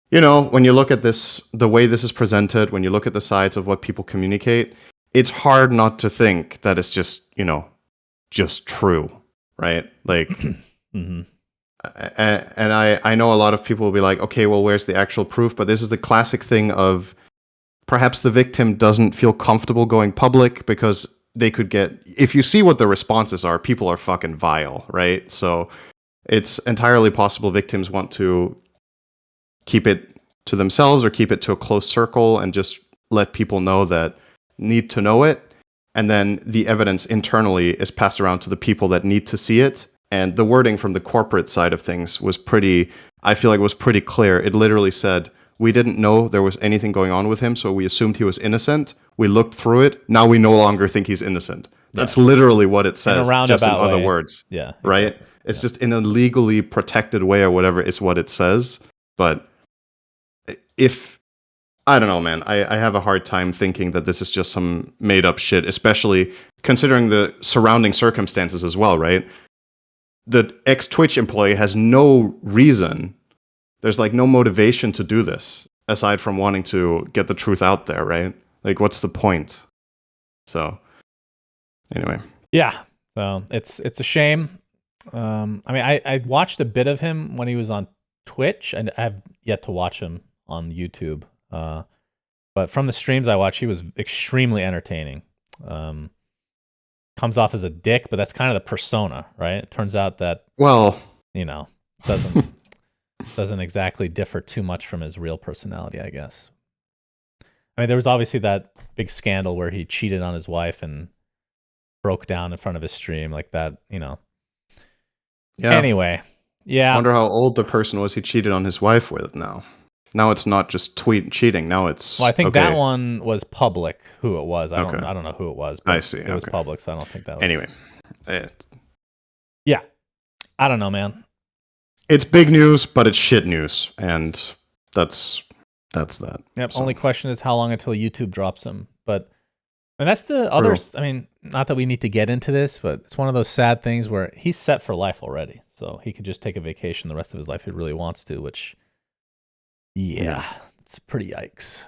you know, when you look at this, the way this is presented, when you look at the sides of what people communicate, it's hard not to think that it's just, you know, just true, right? Like, and I know a lot of people will be like, okay, well, where's the actual proof? But this is the classic thing of perhaps the victim doesn't feel comfortable going public because they could get, if you see what the responses are, people are fucking vile, right? So it's entirely possible victims want to keep it to themselves or keep it to a close circle and just let people know that need to know it. And then the evidence internally is passed around to the people that need to see it. And the wording from the corporate side of things was pretty clear. It literally said, we didn't know there was anything going on with him, so we assumed he was innocent. We looked through it. Now we no longer think he's innocent. That's literally what it says, just in other words. Yeah. Exactly. Right? It's just in a legally protected way or whatever is what it says. But I don't know, man. I have a hard time thinking that this is just some made up shit, especially considering the surrounding circumstances as well, right? The ex-Twitch employee has no reason. There's like no motivation to do this aside from wanting to get the truth out there, right? Like, what's the point? So, anyway. Yeah. So it's a shame. I mean, I watched a bit of him when he was on Twitch, and I've yet to watch him on YouTube. But from the streams I watched, he was extremely entertaining. Comes off as a dick, but that's kind of the persona, right? It turns out that, well, you know, doesn't exactly differ too much from his real personality, I guess. I mean, there was obviously that big scandal where he cheated on his wife and broke down in front of his stream like that, you know. Yeah. Anyway, yeah. I wonder how old the person was he cheated on his wife with now. Now it's not just cheating. Now it's... Well, I think that one was public, who it was. I don't know who it was. But I see. It was public, so I don't think that was... Anyway. Yeah. I don't know, man. It's big news, but it's shit news. And that's that. Yep. So. Only question is how long until YouTube drops him. But... And that's the other... I mean, not that we need to get into this, but it's one of those sad things where he's set for life already. So he could just take a vacation the rest of his life if he really wants to, which... Yeah, it's pretty yikes.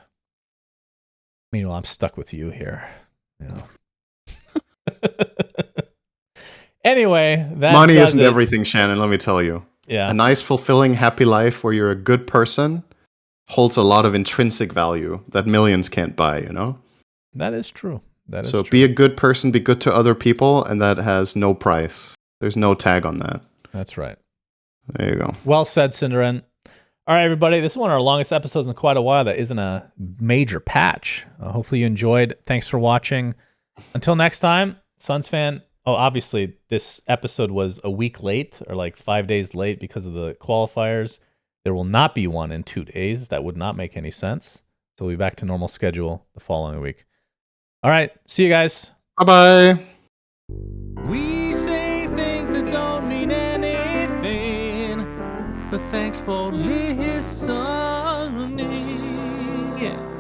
Meanwhile, I'm stuck with you here. You know. Anyway, that money isn't everything, Shannon. Let me tell you. Yeah, a nice, fulfilling, happy life where you're a good person holds a lot of intrinsic value that millions can't buy. You know. That is true. So be a good person, be good to other people, and that has no price. There's no tag on that. That's right. There you go. Well said, Cinderin. All right, everybody, this is one of our longest episodes in quite a while that isn't a major patch. Hopefully you enjoyed. Thanks for watching. Until next time, Suns fan. Oh, obviously, this episode was a week late or like 5 days late because of the qualifiers. There will not be one in 2 days. That would not make any sense. So we'll be back to normal schedule the following week. All right, see you guys. Bye-bye. We say things that don't mean anything, but thanks for listening. Yeah.